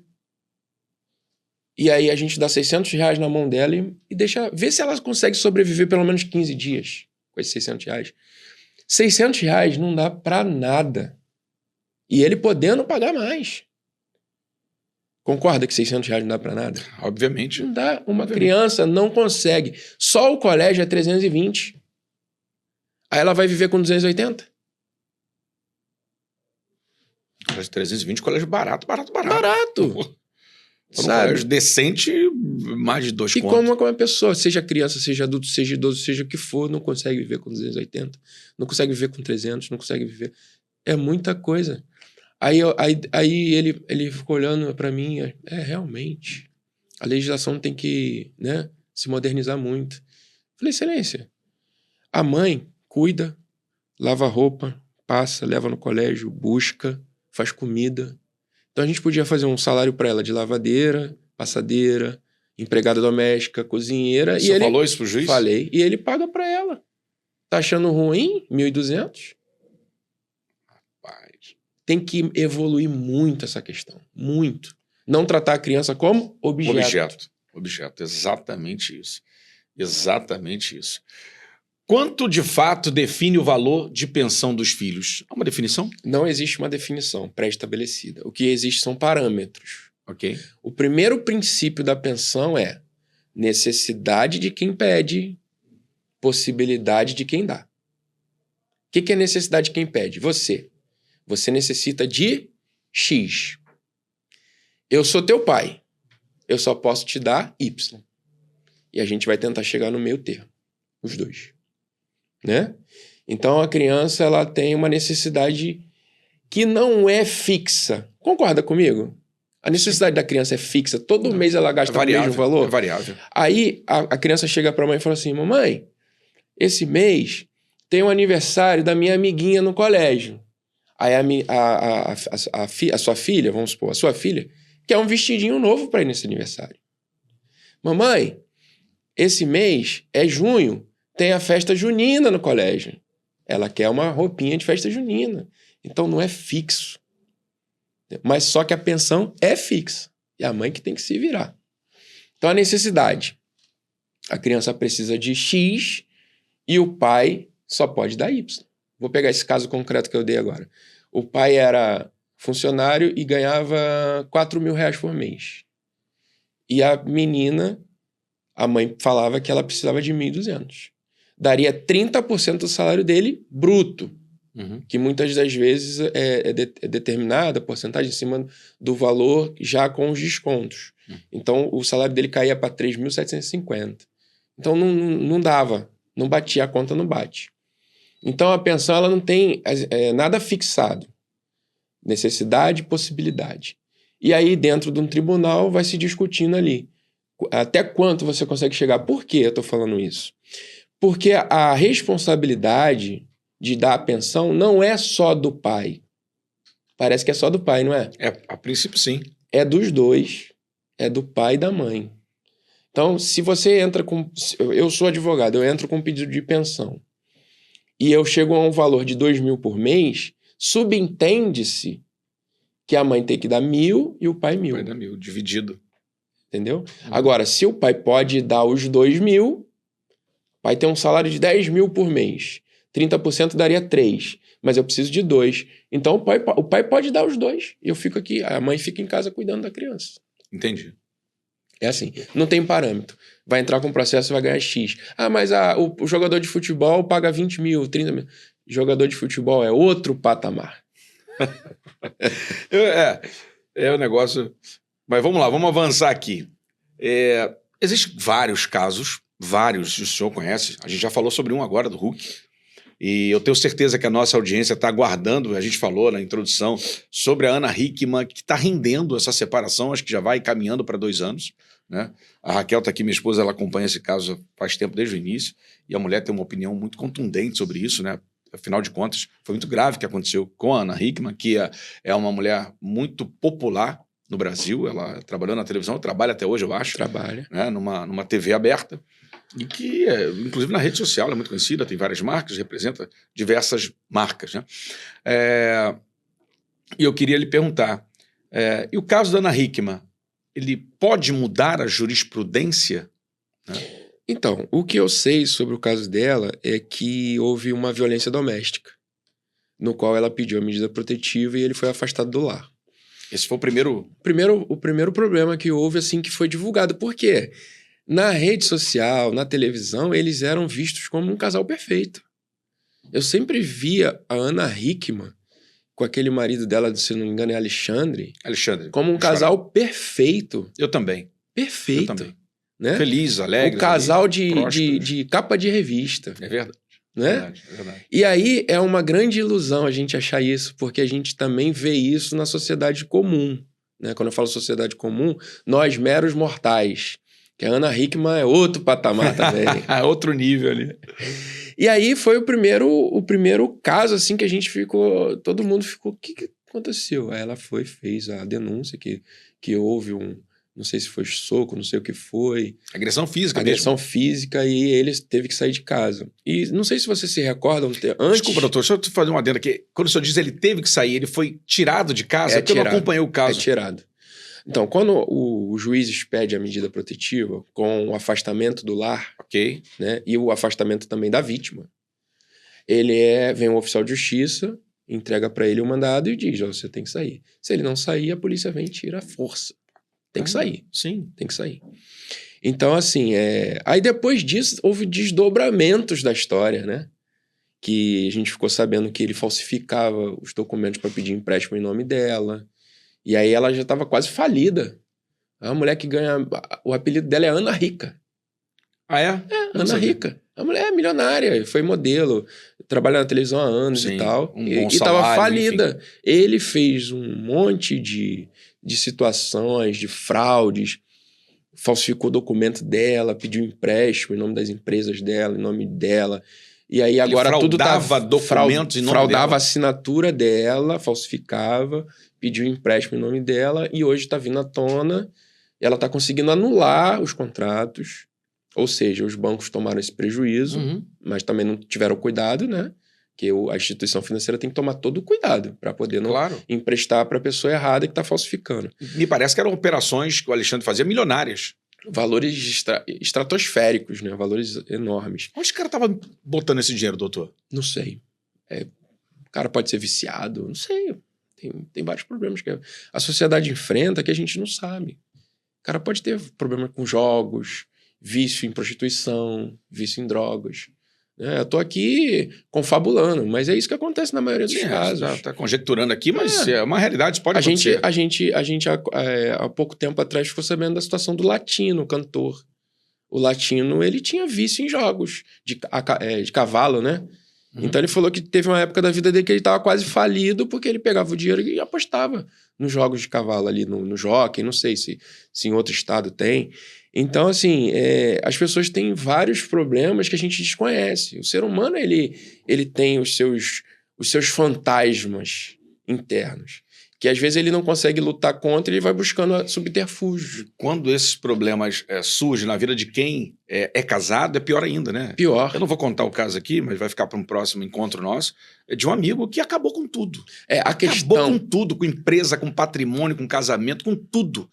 E aí a gente dá R$600 na mão dela e deixa... Vê se ela consegue sobreviver pelo menos 15 dias com esses R$600. R$600 não dá pra nada. E ele podendo pagar mais. Concorda que R$600 não dá pra nada?
Obviamente.
Não dá. Uma criança não consegue. Só o colégio é 320. Aí ela vai viver com 280?
Colégio 320, colégio barato.
Barato!
Sabe? Colégio decente, mais de 2
E
contos.
como uma pessoa, seja criança, seja adulto, seja idoso, seja o que for, não consegue viver com 280, não consegue viver com 300, não consegue viver... É muita coisa. Aí ele ficou olhando pra mim, realmente, a legislação tem que, né, se modernizar muito. Falei, excelência, a mãe cuida, lava roupa, passa, leva no colégio, busca, faz comida. Então a gente podia fazer um salário para ela de lavadeira, passadeira, empregada doméstica, cozinheira.
Você falou isso pro juiz?
Falei. E ele paga para ela. Tá achando ruim? 1.200?
Rapaz.
Tem que evoluir muito essa questão. Muito. Não tratar a criança como objeto.
Objeto. Exatamente isso. Exatamente isso. Quanto de fato define o valor de pensão dos filhos? Há uma definição?
Não existe uma definição pré-estabelecida. O que existe são parâmetros.
Ok.
O primeiro princípio da pensão é necessidade de quem pede, possibilidade de quem dá. O que é necessidade de quem pede? Você. Você necessita de X. Eu sou teu pai. Eu só posso te dar Y. E a gente vai tentar chegar no meio termo. Os dois. Né? Então a criança ela tem uma necessidade que não é fixa. Concorda comigo? A necessidade da criança é fixa. Todo mês ela gasta o mesmo valor.
É variável.
Aí a criança chega para a mãe e fala assim: mamãe, esse mês tem um aniversário da minha amiguinha no colégio. Aí a sua filha, vamos supor, a sua filha quer um vestidinho novo para ir nesse aniversário. Mamãe, esse mês é junho, tem a festa junina no colégio. Ela quer uma roupinha de festa junina. Então não é fixo. Mas só que a pensão é fixa. E a mãe que tem que se virar. Então a necessidade. A criança precisa de X e o pai só pode dar Y. Vou pegar esse caso concreto que eu dei agora. O pai era funcionário e ganhava R$4.000 por mês. E a menina, a mãe falava que ela precisava de 1.200. Daria 30% do salário dele bruto, que muitas das vezes é determinada a porcentagem em cima do valor já com os descontos. Então, o salário dele caía para 3.750. Então, não dava, não batia, a conta não bate. Então, a pensão ela não tem nada fixado. Necessidade e possibilidade. E aí, dentro de um tribunal, vai se discutindo ali. Até quanto você consegue chegar? Por que eu estou falando isso? Porque a responsabilidade de dar a pensão não é só do pai. Parece que é só do pai, não é?
A princípio, sim.
É dos dois. É do pai e da mãe. Então, se você entra com... Eu sou advogado, eu entro com um pedido de pensão. E eu chego a um valor de 2.000 por mês, subentende-se que a mãe tem que dar 1.000 e o pai 1.000.
O pai dá 1.000, dividido.
Entendeu? Agora, se o pai pode dar os 2.000, o pai tem um salário de 10.000 por mês. 30% daria 3, mas eu preciso de 2. Então, o pai pode dar os 2. E eu fico aqui, a mãe fica em casa cuidando da criança.
Entendi.
É assim, não tem parâmetro. Vai entrar com processo e vai ganhar X. Ah, mas o jogador de futebol paga 20.000, 30.000. Jogador de futebol é outro patamar.
É o negócio... Mas vamos lá, vamos avançar aqui. Existem vários casos, vários, o senhor conhece. A gente já falou sobre um agora, do Hulk. E eu tenho certeza que a nossa audiência está aguardando. A gente falou na introdução sobre a Ana Hickman, que está rendendo essa separação, acho que já vai caminhando para 2 anos. Né? A Raquel está aqui, minha esposa, ela acompanha esse caso faz tempo, desde o início. E a mulher tem uma opinião muito contundente sobre isso, né? Afinal de contas, foi muito grave o que aconteceu com a Ana Hickman, que é uma mulher muito popular no Brasil. Ela trabalhou na televisão, trabalha até hoje, eu acho.
Trabalha.
Né? Numa TV aberta. E que, inclusive na rede social, ela é muito conhecida, tem várias marcas, representa diversas marcas. Né? E eu queria lhe perguntar, e o caso da Ana Hickman, ele pode mudar a jurisprudência? Né?
Então, o que eu sei sobre o caso dela é que houve uma violência doméstica, no qual ela pediu a medida protetiva e ele foi afastado do lar.
Esse foi o primeiro...
O primeiro problema que houve, assim, que foi divulgado. Por quê? Na rede social, na televisão, eles eram vistos como um casal perfeito. Eu sempre via a Ana Hickman com aquele marido dela, se não me engano é Alexandre,
Alexandre.
como um casal perfeito.
Eu também.
Perfeito.
Eu também.
Né?
Feliz, alegre.
O casal de capa de revista.
É verdade.
Né?
É verdade.
E aí é uma grande ilusão a gente achar isso, porque a gente também vê isso na sociedade comum. Né? Quando eu falo sociedade comum, nós meros mortais. Que a Ana Hickman é outro patamar também.
Outro nível ali.
E aí foi o primeiro caso assim que a gente ficou... Todo mundo ficou... O que aconteceu? Aí ela fez a denúncia que houve não sei se foi soco, não sei o que foi.
Agressão física
Agressão
mesmo.
física e ele teve que sair de casa. E não sei se você se recorda... Antes...
Desculpa, doutor, deixa eu te fazer uma adenda aqui. Quando o senhor diz ele teve que sair, ele foi tirado de casa? Porque eu não acompanhei o caso.
É tirado. Então, quando o juiz expede a medida protetiva com o afastamento do lar,
ok,
né, e o afastamento também da vítima, vem um oficial de justiça, entrega para ele o mandado e diz, você tem que sair. Se ele não sair, a polícia vem e tira a força. Tem que sair.
Sim.
Tem que sair. Então, assim, aí depois disso, houve desdobramentos da história, né? Que a gente ficou sabendo que ele falsificava os documentos para pedir empréstimo em nome dela. E aí ela já estava quase falida. A mulher que ganha... O apelido dela é Ana Rica.
Ah, é?
Ana Rica. A mulher é milionária, foi modelo, trabalha na televisão há anos e tal. E estava falida. Enfim. Ele fez um monte de situações, de fraudes, falsificou o documento dela, pediu empréstimo em nome das empresas dela, em nome dela. E aí agora tudo
fraudava documentos em nome dela.
Fraudava a assinatura dela, falsificava, pediu empréstimo em nome dela e hoje está vindo à tona. E ela está conseguindo anular os contratos. Ou seja, os bancos tomaram esse prejuízo, mas também não tiveram cuidado, né? Que a instituição financeira tem que tomar todo o cuidado para poder não emprestar para a pessoa errada que está falsificando.
Me parece que eram operações que o Alexandre fazia milionárias.
Valores estratosféricos, né? Valores enormes.
Onde o cara estava botando esse dinheiro, doutor?
Não sei. O cara pode ser viciado, não sei. Tem vários problemas que a sociedade enfrenta que a gente não sabe. O cara pode ter problema com jogos, vício em prostituição, vício em drogas. Eu tô aqui confabulando, mas é isso que acontece na maioria dos casos.
Tá conjecturando aqui, mas é uma realidade, pode acontecer.
A gente há pouco tempo atrás ficou sabendo da situação do Latino, o cantor. O Latino, ele tinha vício em jogos de cavalo, né? Então ele falou que teve uma época da vida dele que ele estava quase falido porque ele pegava o dinheiro e apostava nos jogos de cavalo ali, no jockey, não sei se em outro estado tem. Então, assim, as pessoas têm vários problemas que a gente desconhece. O ser humano, ele tem os seus fantasmas internos, que às vezes ele não consegue lutar contra e ele vai buscando subterfúgio.
Quando esses problemas surgem na vida de quem é casado, é pior ainda, né?
Pior.
Eu não vou contar o caso aqui, mas vai ficar para um próximo encontro nosso, de um amigo que acabou com tudo. Acabou com tudo, com empresa, com patrimônio, com casamento, com tudo.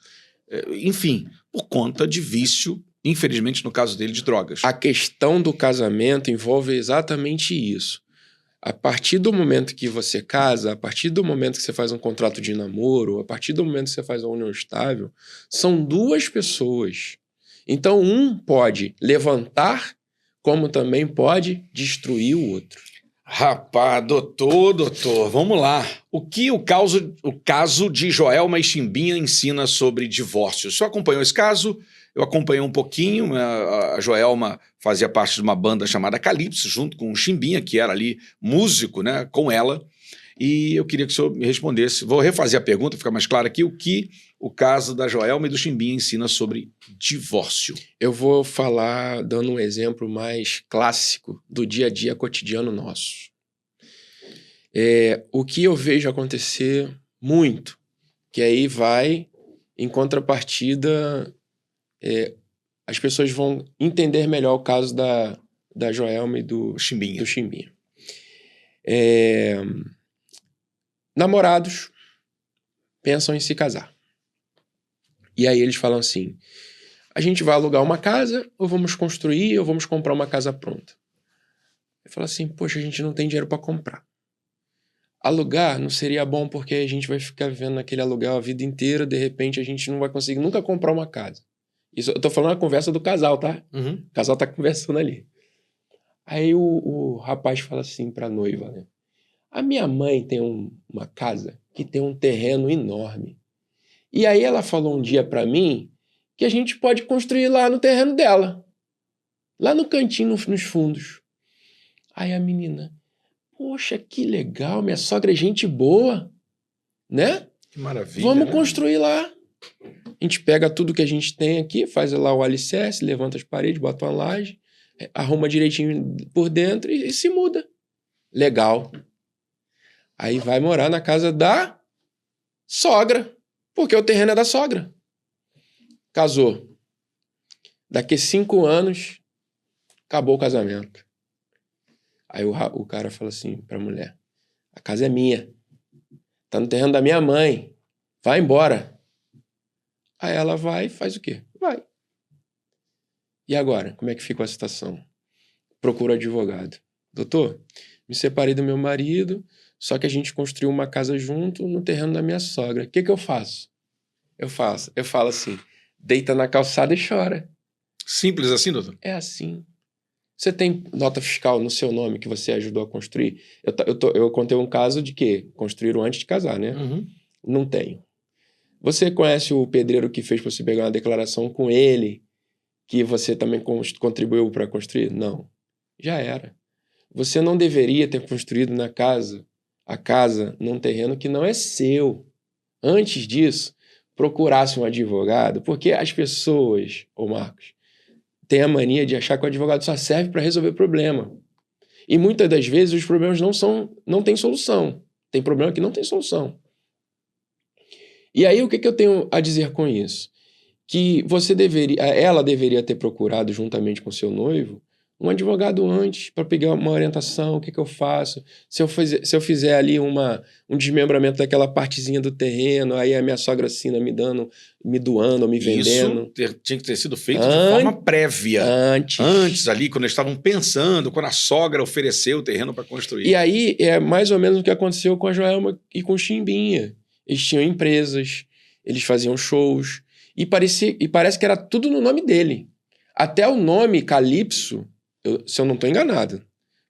Enfim, por conta de vício, infelizmente no caso dele, de drogas.
A questão do casamento envolve exatamente isso. A partir do momento que você casa, a partir do momento que você faz um contrato de namoro, a partir do momento que você faz uma união estável, são duas pessoas. Então, um pode levantar, como também pode destruir o outro.
Rapaz, doutor, vamos lá. O que o caso de Joelma e Chimbinha ensina sobre divórcio? O senhor acompanhou esse caso? Eu acompanhei um pouquinho. A Joelma fazia parte de uma banda chamada Calypso, junto com o Chimbinha, que era ali músico, né, com ela. E eu queria que o senhor me respondesse. Vou refazer a pergunta, ficar mais claro aqui. O que o caso da Joelma e do Chimbinha ensina sobre divórcio?
Eu vou falar dando um exemplo mais clássico do dia a dia cotidiano nosso. O que eu vejo acontecer muito, que aí vai, em contrapartida, as pessoas vão entender melhor o caso da Joelma e do Chimbinha. Namorados pensam em se casar. E aí eles falam assim, a gente vai alugar uma casa, ou vamos construir, ou vamos comprar uma casa pronta. Eu falo assim, poxa, a gente não tem dinheiro para comprar. Alugar não seria bom porque a gente vai ficar vivendo naquele aluguel a vida inteira, de repente a gente não vai conseguir nunca comprar uma casa. Isso, eu tô falando a conversa do casal, tá? O casal tá conversando ali. Aí o rapaz fala assim pra noiva, né? A minha mãe tem uma casa que tem um terreno enorme. E aí ela falou um dia para mim que a gente pode construir lá no terreno dela. Lá no cantinho, nos fundos. Aí a menina, poxa, que legal, minha sogra é gente boa, né?
Que maravilha.
Vamos
né?
construir lá. A gente pega tudo que a gente tem aqui, faz lá o alicerce, levanta as paredes, bota uma laje, arruma direitinho por dentro e se muda. Legal. Aí vai morar na casa da sogra, porque o terreno é da sogra. Casou. Daqui 5 anos, acabou o casamento. Aí o cara fala assim pra mulher, a casa é minha, tá no terreno da minha mãe, vai embora. Aí ela vai e faz o quê? Vai. E agora, como é que fica a situação? Procura advogado. Doutor, me separei do meu marido, só que a gente construiu uma casa junto no terreno da minha sogra. O que eu faço? Eu falo assim, deita na calçada e chora.
Simples assim, doutor?
É assim. Você tem nota fiscal no seu nome que você ajudou a construir? Eu contei um caso de que construíram antes de casar, né?
Uhum.
Não tenho. Você conhece o pedreiro que fez para você pegar uma declaração com ele, que você também contribuiu para construir? Não. Já era. Você não deveria ter construído a casa num terreno que não é seu. Antes disso, procurasse um advogado, porque as pessoas, ô Marcos, têm a mania de achar que o advogado só serve para resolver problema. E muitas das vezes os problemas não têm solução. Tem problema que não tem solução. E aí o que eu tenho a dizer com isso? Que ela deveria ter procurado, juntamente com seu noivo, um advogado antes para pegar uma orientação, o que eu faço. Se eu fizer ali um desmembramento daquela partezinha do terreno, aí a minha sogra assina me doando, me vendendo.
Isso tinha que ter sido feito de forma prévia.
Antes
ali, quando eles estavam pensando, quando a sogra ofereceu o terreno para construir.
E aí é mais ou menos o que aconteceu com a Joelma e com o Chimbinha. Eles tinham empresas, eles faziam shows, e parece que era tudo no nome dele. Até o nome Calypso, se eu não estou enganado,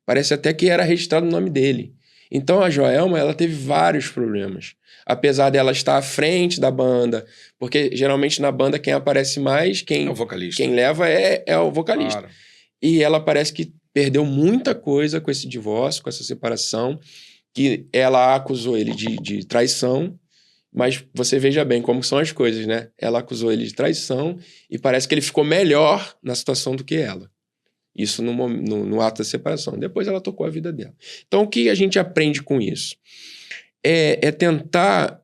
parece até que era registrado no nome dele. Então a Joelma, ela teve vários problemas. Apesar dela estar à frente da banda, porque geralmente na banda quem aparece mais,
é o vocalista.
Quem leva é o vocalista.
Claro.
E ela parece que perdeu muita coisa com esse divórcio, com essa separação, que ela acusou ele de traição. Mas você veja bem como são as coisas, né? Ela acusou ele de traição e parece que ele ficou melhor na situação do que ela. Isso no ato da separação. Depois ela tocou a vida dela. Então, o que a gente aprende com isso? É tentar,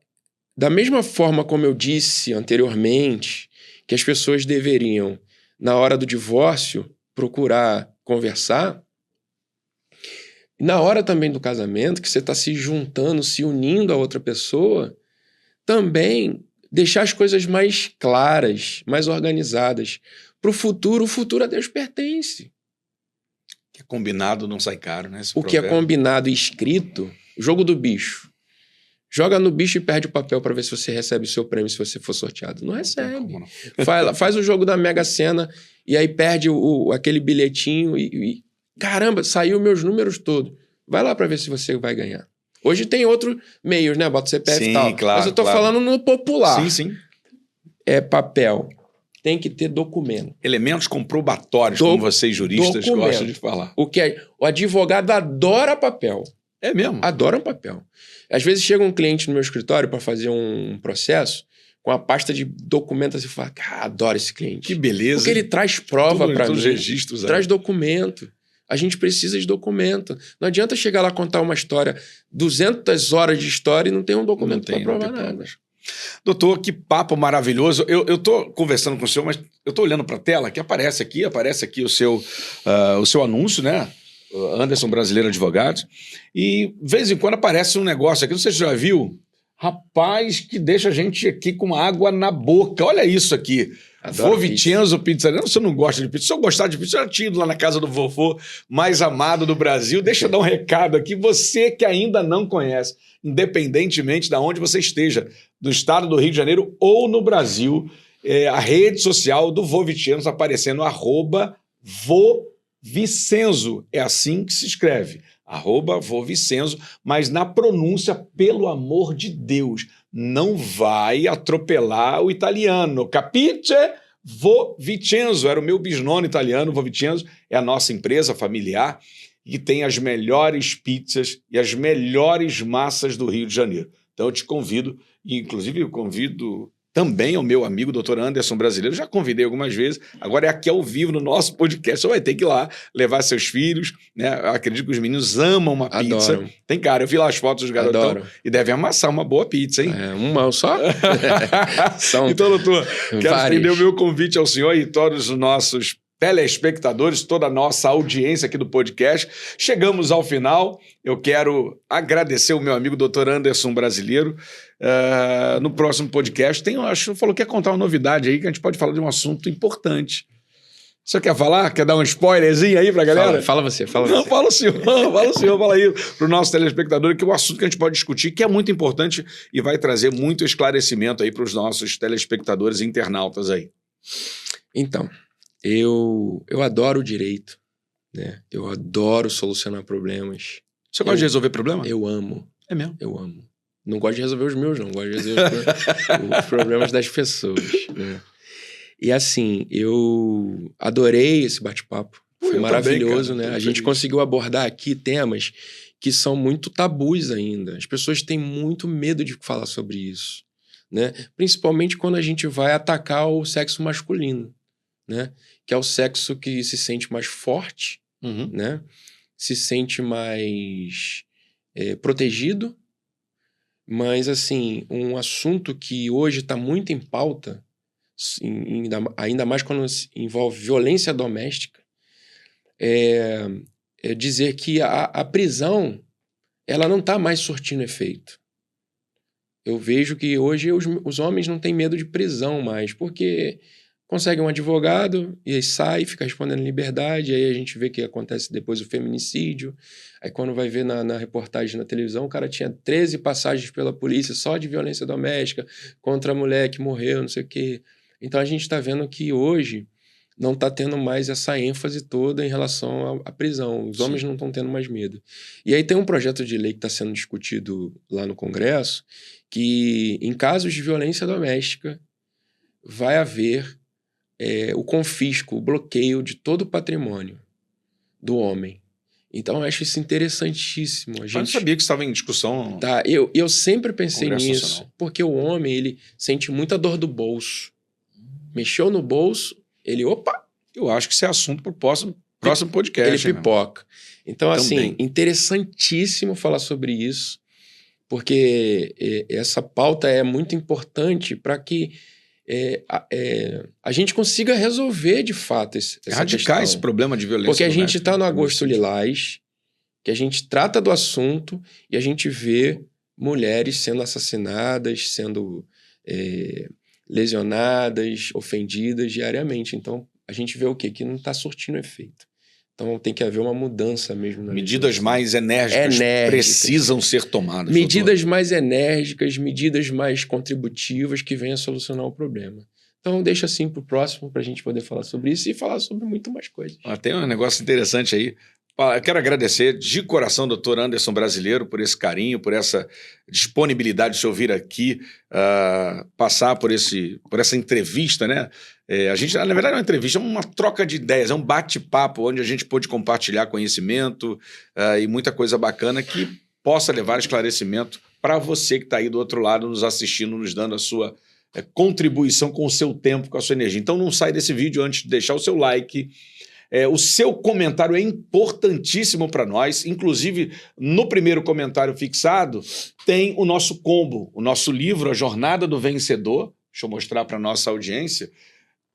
da mesma forma como eu disse anteriormente, que as pessoas deveriam, na hora do divórcio, procurar conversar, na hora também do casamento, que você está se juntando, se unindo a outra pessoa, também deixar as coisas mais claras, mais organizadas. Para o futuro a Deus pertence.
O que é combinado não sai caro, né?
O que é combinado e escrito, jogo do bicho. Joga no bicho e perde o papel para ver se você recebe o seu prêmio se você for sorteado. Não recebe. Faz o jogo da Mega Sena e aí perde aquele bilhetinho e caramba, saiu meus números todos. Vai lá para ver se você vai ganhar. Hoje tem outros meios, né? Bota o CPF e tal.
Claro,
mas eu tô falando no popular.
Sim.
É papel. Tem que ter documento.
Elementos comprobatórios, como vocês juristas gostam de falar.
O advogado adora papel.
É mesmo?
Adora papel. Às vezes chega um cliente no meu escritório para fazer um processo com a pasta de documentos e fala, cara, adoro esse cliente.
Que beleza.
Porque ele traz prova para mim.
Registros,
traz documento. A gente precisa de documento. Não adianta chegar lá contar uma história, 200 horas de história e não tem um documento para provar nada.
Doutor, que papo maravilhoso. Eu tô conversando com o senhor, mas eu tô olhando para a tela que aparece aqui o seu anúncio, né? Anderson Brasileiro Advogados. E, de vez em quando, aparece um negócio aqui, não sei se você já viu, rapaz, que deixa a gente aqui com água na boca. Olha isso aqui. Vô Vicenzo Pizzaria. Você não gosta de pizza? Se eu gostar de pizza, eu já tinha ido lá na casa do vovô mais amado do Brasil. Deixa eu dar um recado aqui. Você que ainda não conhece, independentemente de onde você esteja, do estado do Rio de Janeiro ou no Brasil, a rede social do Vô Vicenzo aparecendo, @Vô Vicenzo. É assim que se escreve. @vovicenzo, mas na pronúncia, pelo amor de Deus, não vai atropelar o italiano. Capiche? Vovicenzo, era o meu bisnono italiano. Vovicenzo é a nossa empresa familiar e tem as melhores pizzas e as melhores massas do Rio de Janeiro. Então eu te convido, e inclusive eu convido também o meu amigo Dr. Anderson Brasileiro, já convidei algumas vezes, agora é aqui ao vivo no nosso podcast, você vai ter que ir lá levar seus filhos, né? Eu acredito que os meninos amam uma pizza.
Adoram.
Tem cara, eu vi lá as fotos dos garotão
Adoram.
e devem amassar uma boa pizza, hein?
Uma só? São
Então, doutor, quero
várias.
estender o meu convite ao senhor e todos os nossos telespectadores, toda a nossa audiência aqui do podcast. Chegamos ao final. Eu quero agradecer o meu amigo Dr. Anderson Brasileiro. No próximo podcast, acho que falou que quer contar uma novidade aí, que a gente pode falar de um assunto importante. Você quer falar? Quer dar um spoilerzinho aí pra galera?
Fala você.
Não, fala o senhor, fala aí pro nosso telespectador, que é um assunto que a gente pode discutir, que é muito importante e vai trazer muito esclarecimento aí pros nossos telespectadores e internautas aí.
Então, eu adoro o direito, né? Eu adoro solucionar problemas.
Você gosta de resolver problema?
Eu amo.
É mesmo?
Eu amo. Não gosto de resolver os meus, não. Gosto de resolver os problemas das pessoas, né? E assim, eu adorei esse bate-papo. Foi maravilhoso,
também, cara,
né? A gente conseguiu abordar aqui temas que são muito tabus ainda. As pessoas têm muito medo de falar sobre isso, né? Principalmente quando a gente vai atacar o sexo masculino, né? Que é o sexo que se sente mais forte, né? Se sente mais protegido. Mas, assim, um assunto que hoje está muito em pauta, ainda mais quando envolve violência doméstica, é dizer que a prisão ela não está mais surtindo efeito. Eu vejo que hoje os homens não têm medo de prisão mais, porque consegue um advogado e aí sai, fica respondendo em liberdade, aí a gente vê que acontece depois o feminicídio, aí quando vai ver na reportagem na televisão, o cara tinha 13 passagens pela polícia só de violência doméstica contra a mulher que morreu, não sei o quê. Então a gente está vendo que hoje não está tendo mais essa ênfase toda em relação à prisão. Os homens não estão tendo mais medo. E aí tem um projeto de lei que está sendo discutido lá no Congresso que, em casos de violência doméstica, vai haver o confisco, o bloqueio de todo o patrimônio do homem. Então, eu acho isso interessantíssimo.
Eu não sabia que estava em discussão.
Tá, eu sempre pensei
Congresso
nisso,
Nacional.
porque o homem, ele sente muita dor do bolso. Mexeu no bolso, ele, opa,
Eu acho que isso é assunto para o próximo podcast.
ele pipoca. Então, assim,
Também.
interessantíssimo falar sobre isso, porque essa pauta é muito importante para que a gente consiga resolver, de fato, essa
erradicar
questão.
esse problema de violência
Porque a gente
doméstica,
está no
né?
Agosto Lilás, que a gente trata do assunto e a gente vê mulheres sendo assassinadas, sendo lesionadas, ofendidas diariamente. Então, a gente vê o quê? Que não está surtindo efeito. Então, tem que haver uma mudança mesmo.
Medidas mais enérgicas precisam ser tomadas.
Medidas mais enérgicas, medidas mais contributivas que venham a solucionar o problema. Então, deixa assim para o próximo, para a gente poder falar sobre isso e falar sobre muito mais coisas.
Tem um negócio interessante aí. Eu quero agradecer de coração, doutor Anderson Brasileiro, por esse carinho, por essa disponibilidade de se ouvir aqui, passar por essa entrevista, né? A gente, na verdade, é uma entrevista, é uma troca de ideias, é um bate-papo onde a gente pôde compartilhar conhecimento e muita coisa bacana que possa levar esclarecimento para você que está aí do outro lado nos assistindo, nos dando a sua contribuição com o seu tempo, com a sua energia. Então não sai desse vídeo antes de deixar o seu like. O seu comentário é importantíssimo para nós. Inclusive, no primeiro comentário fixado, tem o nosso combo, o nosso livro, A Jornada do Vencedor. Deixa eu mostrar para a nossa audiência.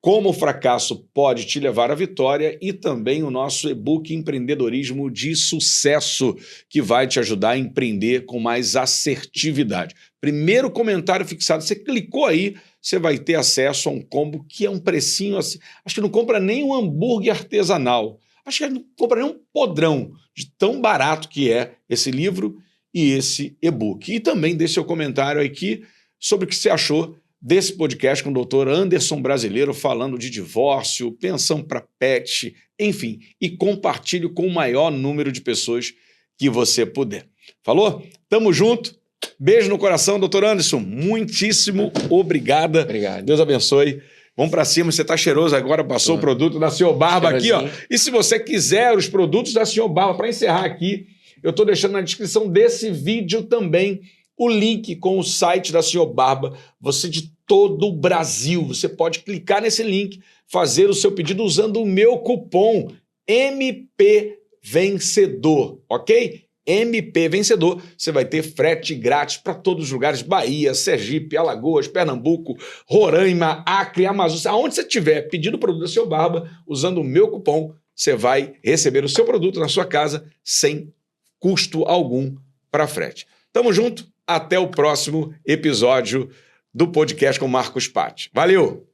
Como o fracasso pode te levar à vitória, e também o nosso e-book Empreendedorismo de Sucesso, que vai te ajudar a empreender com mais assertividade. Primeiro comentário fixado, você clicou aí, você vai ter acesso a um combo que é um precinho assim. Acho que não compra nem um hambúrguer artesanal. Acho que não compra nem um podrão de tão barato que é esse livro e esse e-book. E também deixe seu comentário aqui sobre o que você achou desse podcast com o doutor Anderson Brasileiro, falando de divórcio, pensão para pet, enfim, e compartilhe com o maior número de pessoas que você puder. Falou? Tamo junto. Beijo no coração, doutor Anderson. Muitíssimo obrigada.
Obrigado.
Deus abençoe. Vamos pra cima, você tá cheiroso agora, passou o produto da Senhor Barba aqui, ó. E se você quiser os produtos da Senhor Barba, para encerrar aqui, eu tô deixando na descrição desse vídeo também o link com o site da Senhor Barba. Você de todo o Brasil, você pode clicar nesse link, fazer o seu pedido usando o meu cupom MPVencedor, ok? MP Vencedor, você vai ter frete grátis para todos os lugares, Bahia, Sergipe, Alagoas, Pernambuco, Roraima, Acre, Amazônia, aonde você tiver pedido o produto da Senhor Barba, usando o meu cupom, você vai receber o seu produto na sua casa sem custo algum para frete. Tamo junto, até o próximo episódio do podcast com Marcos Patti. Valeu!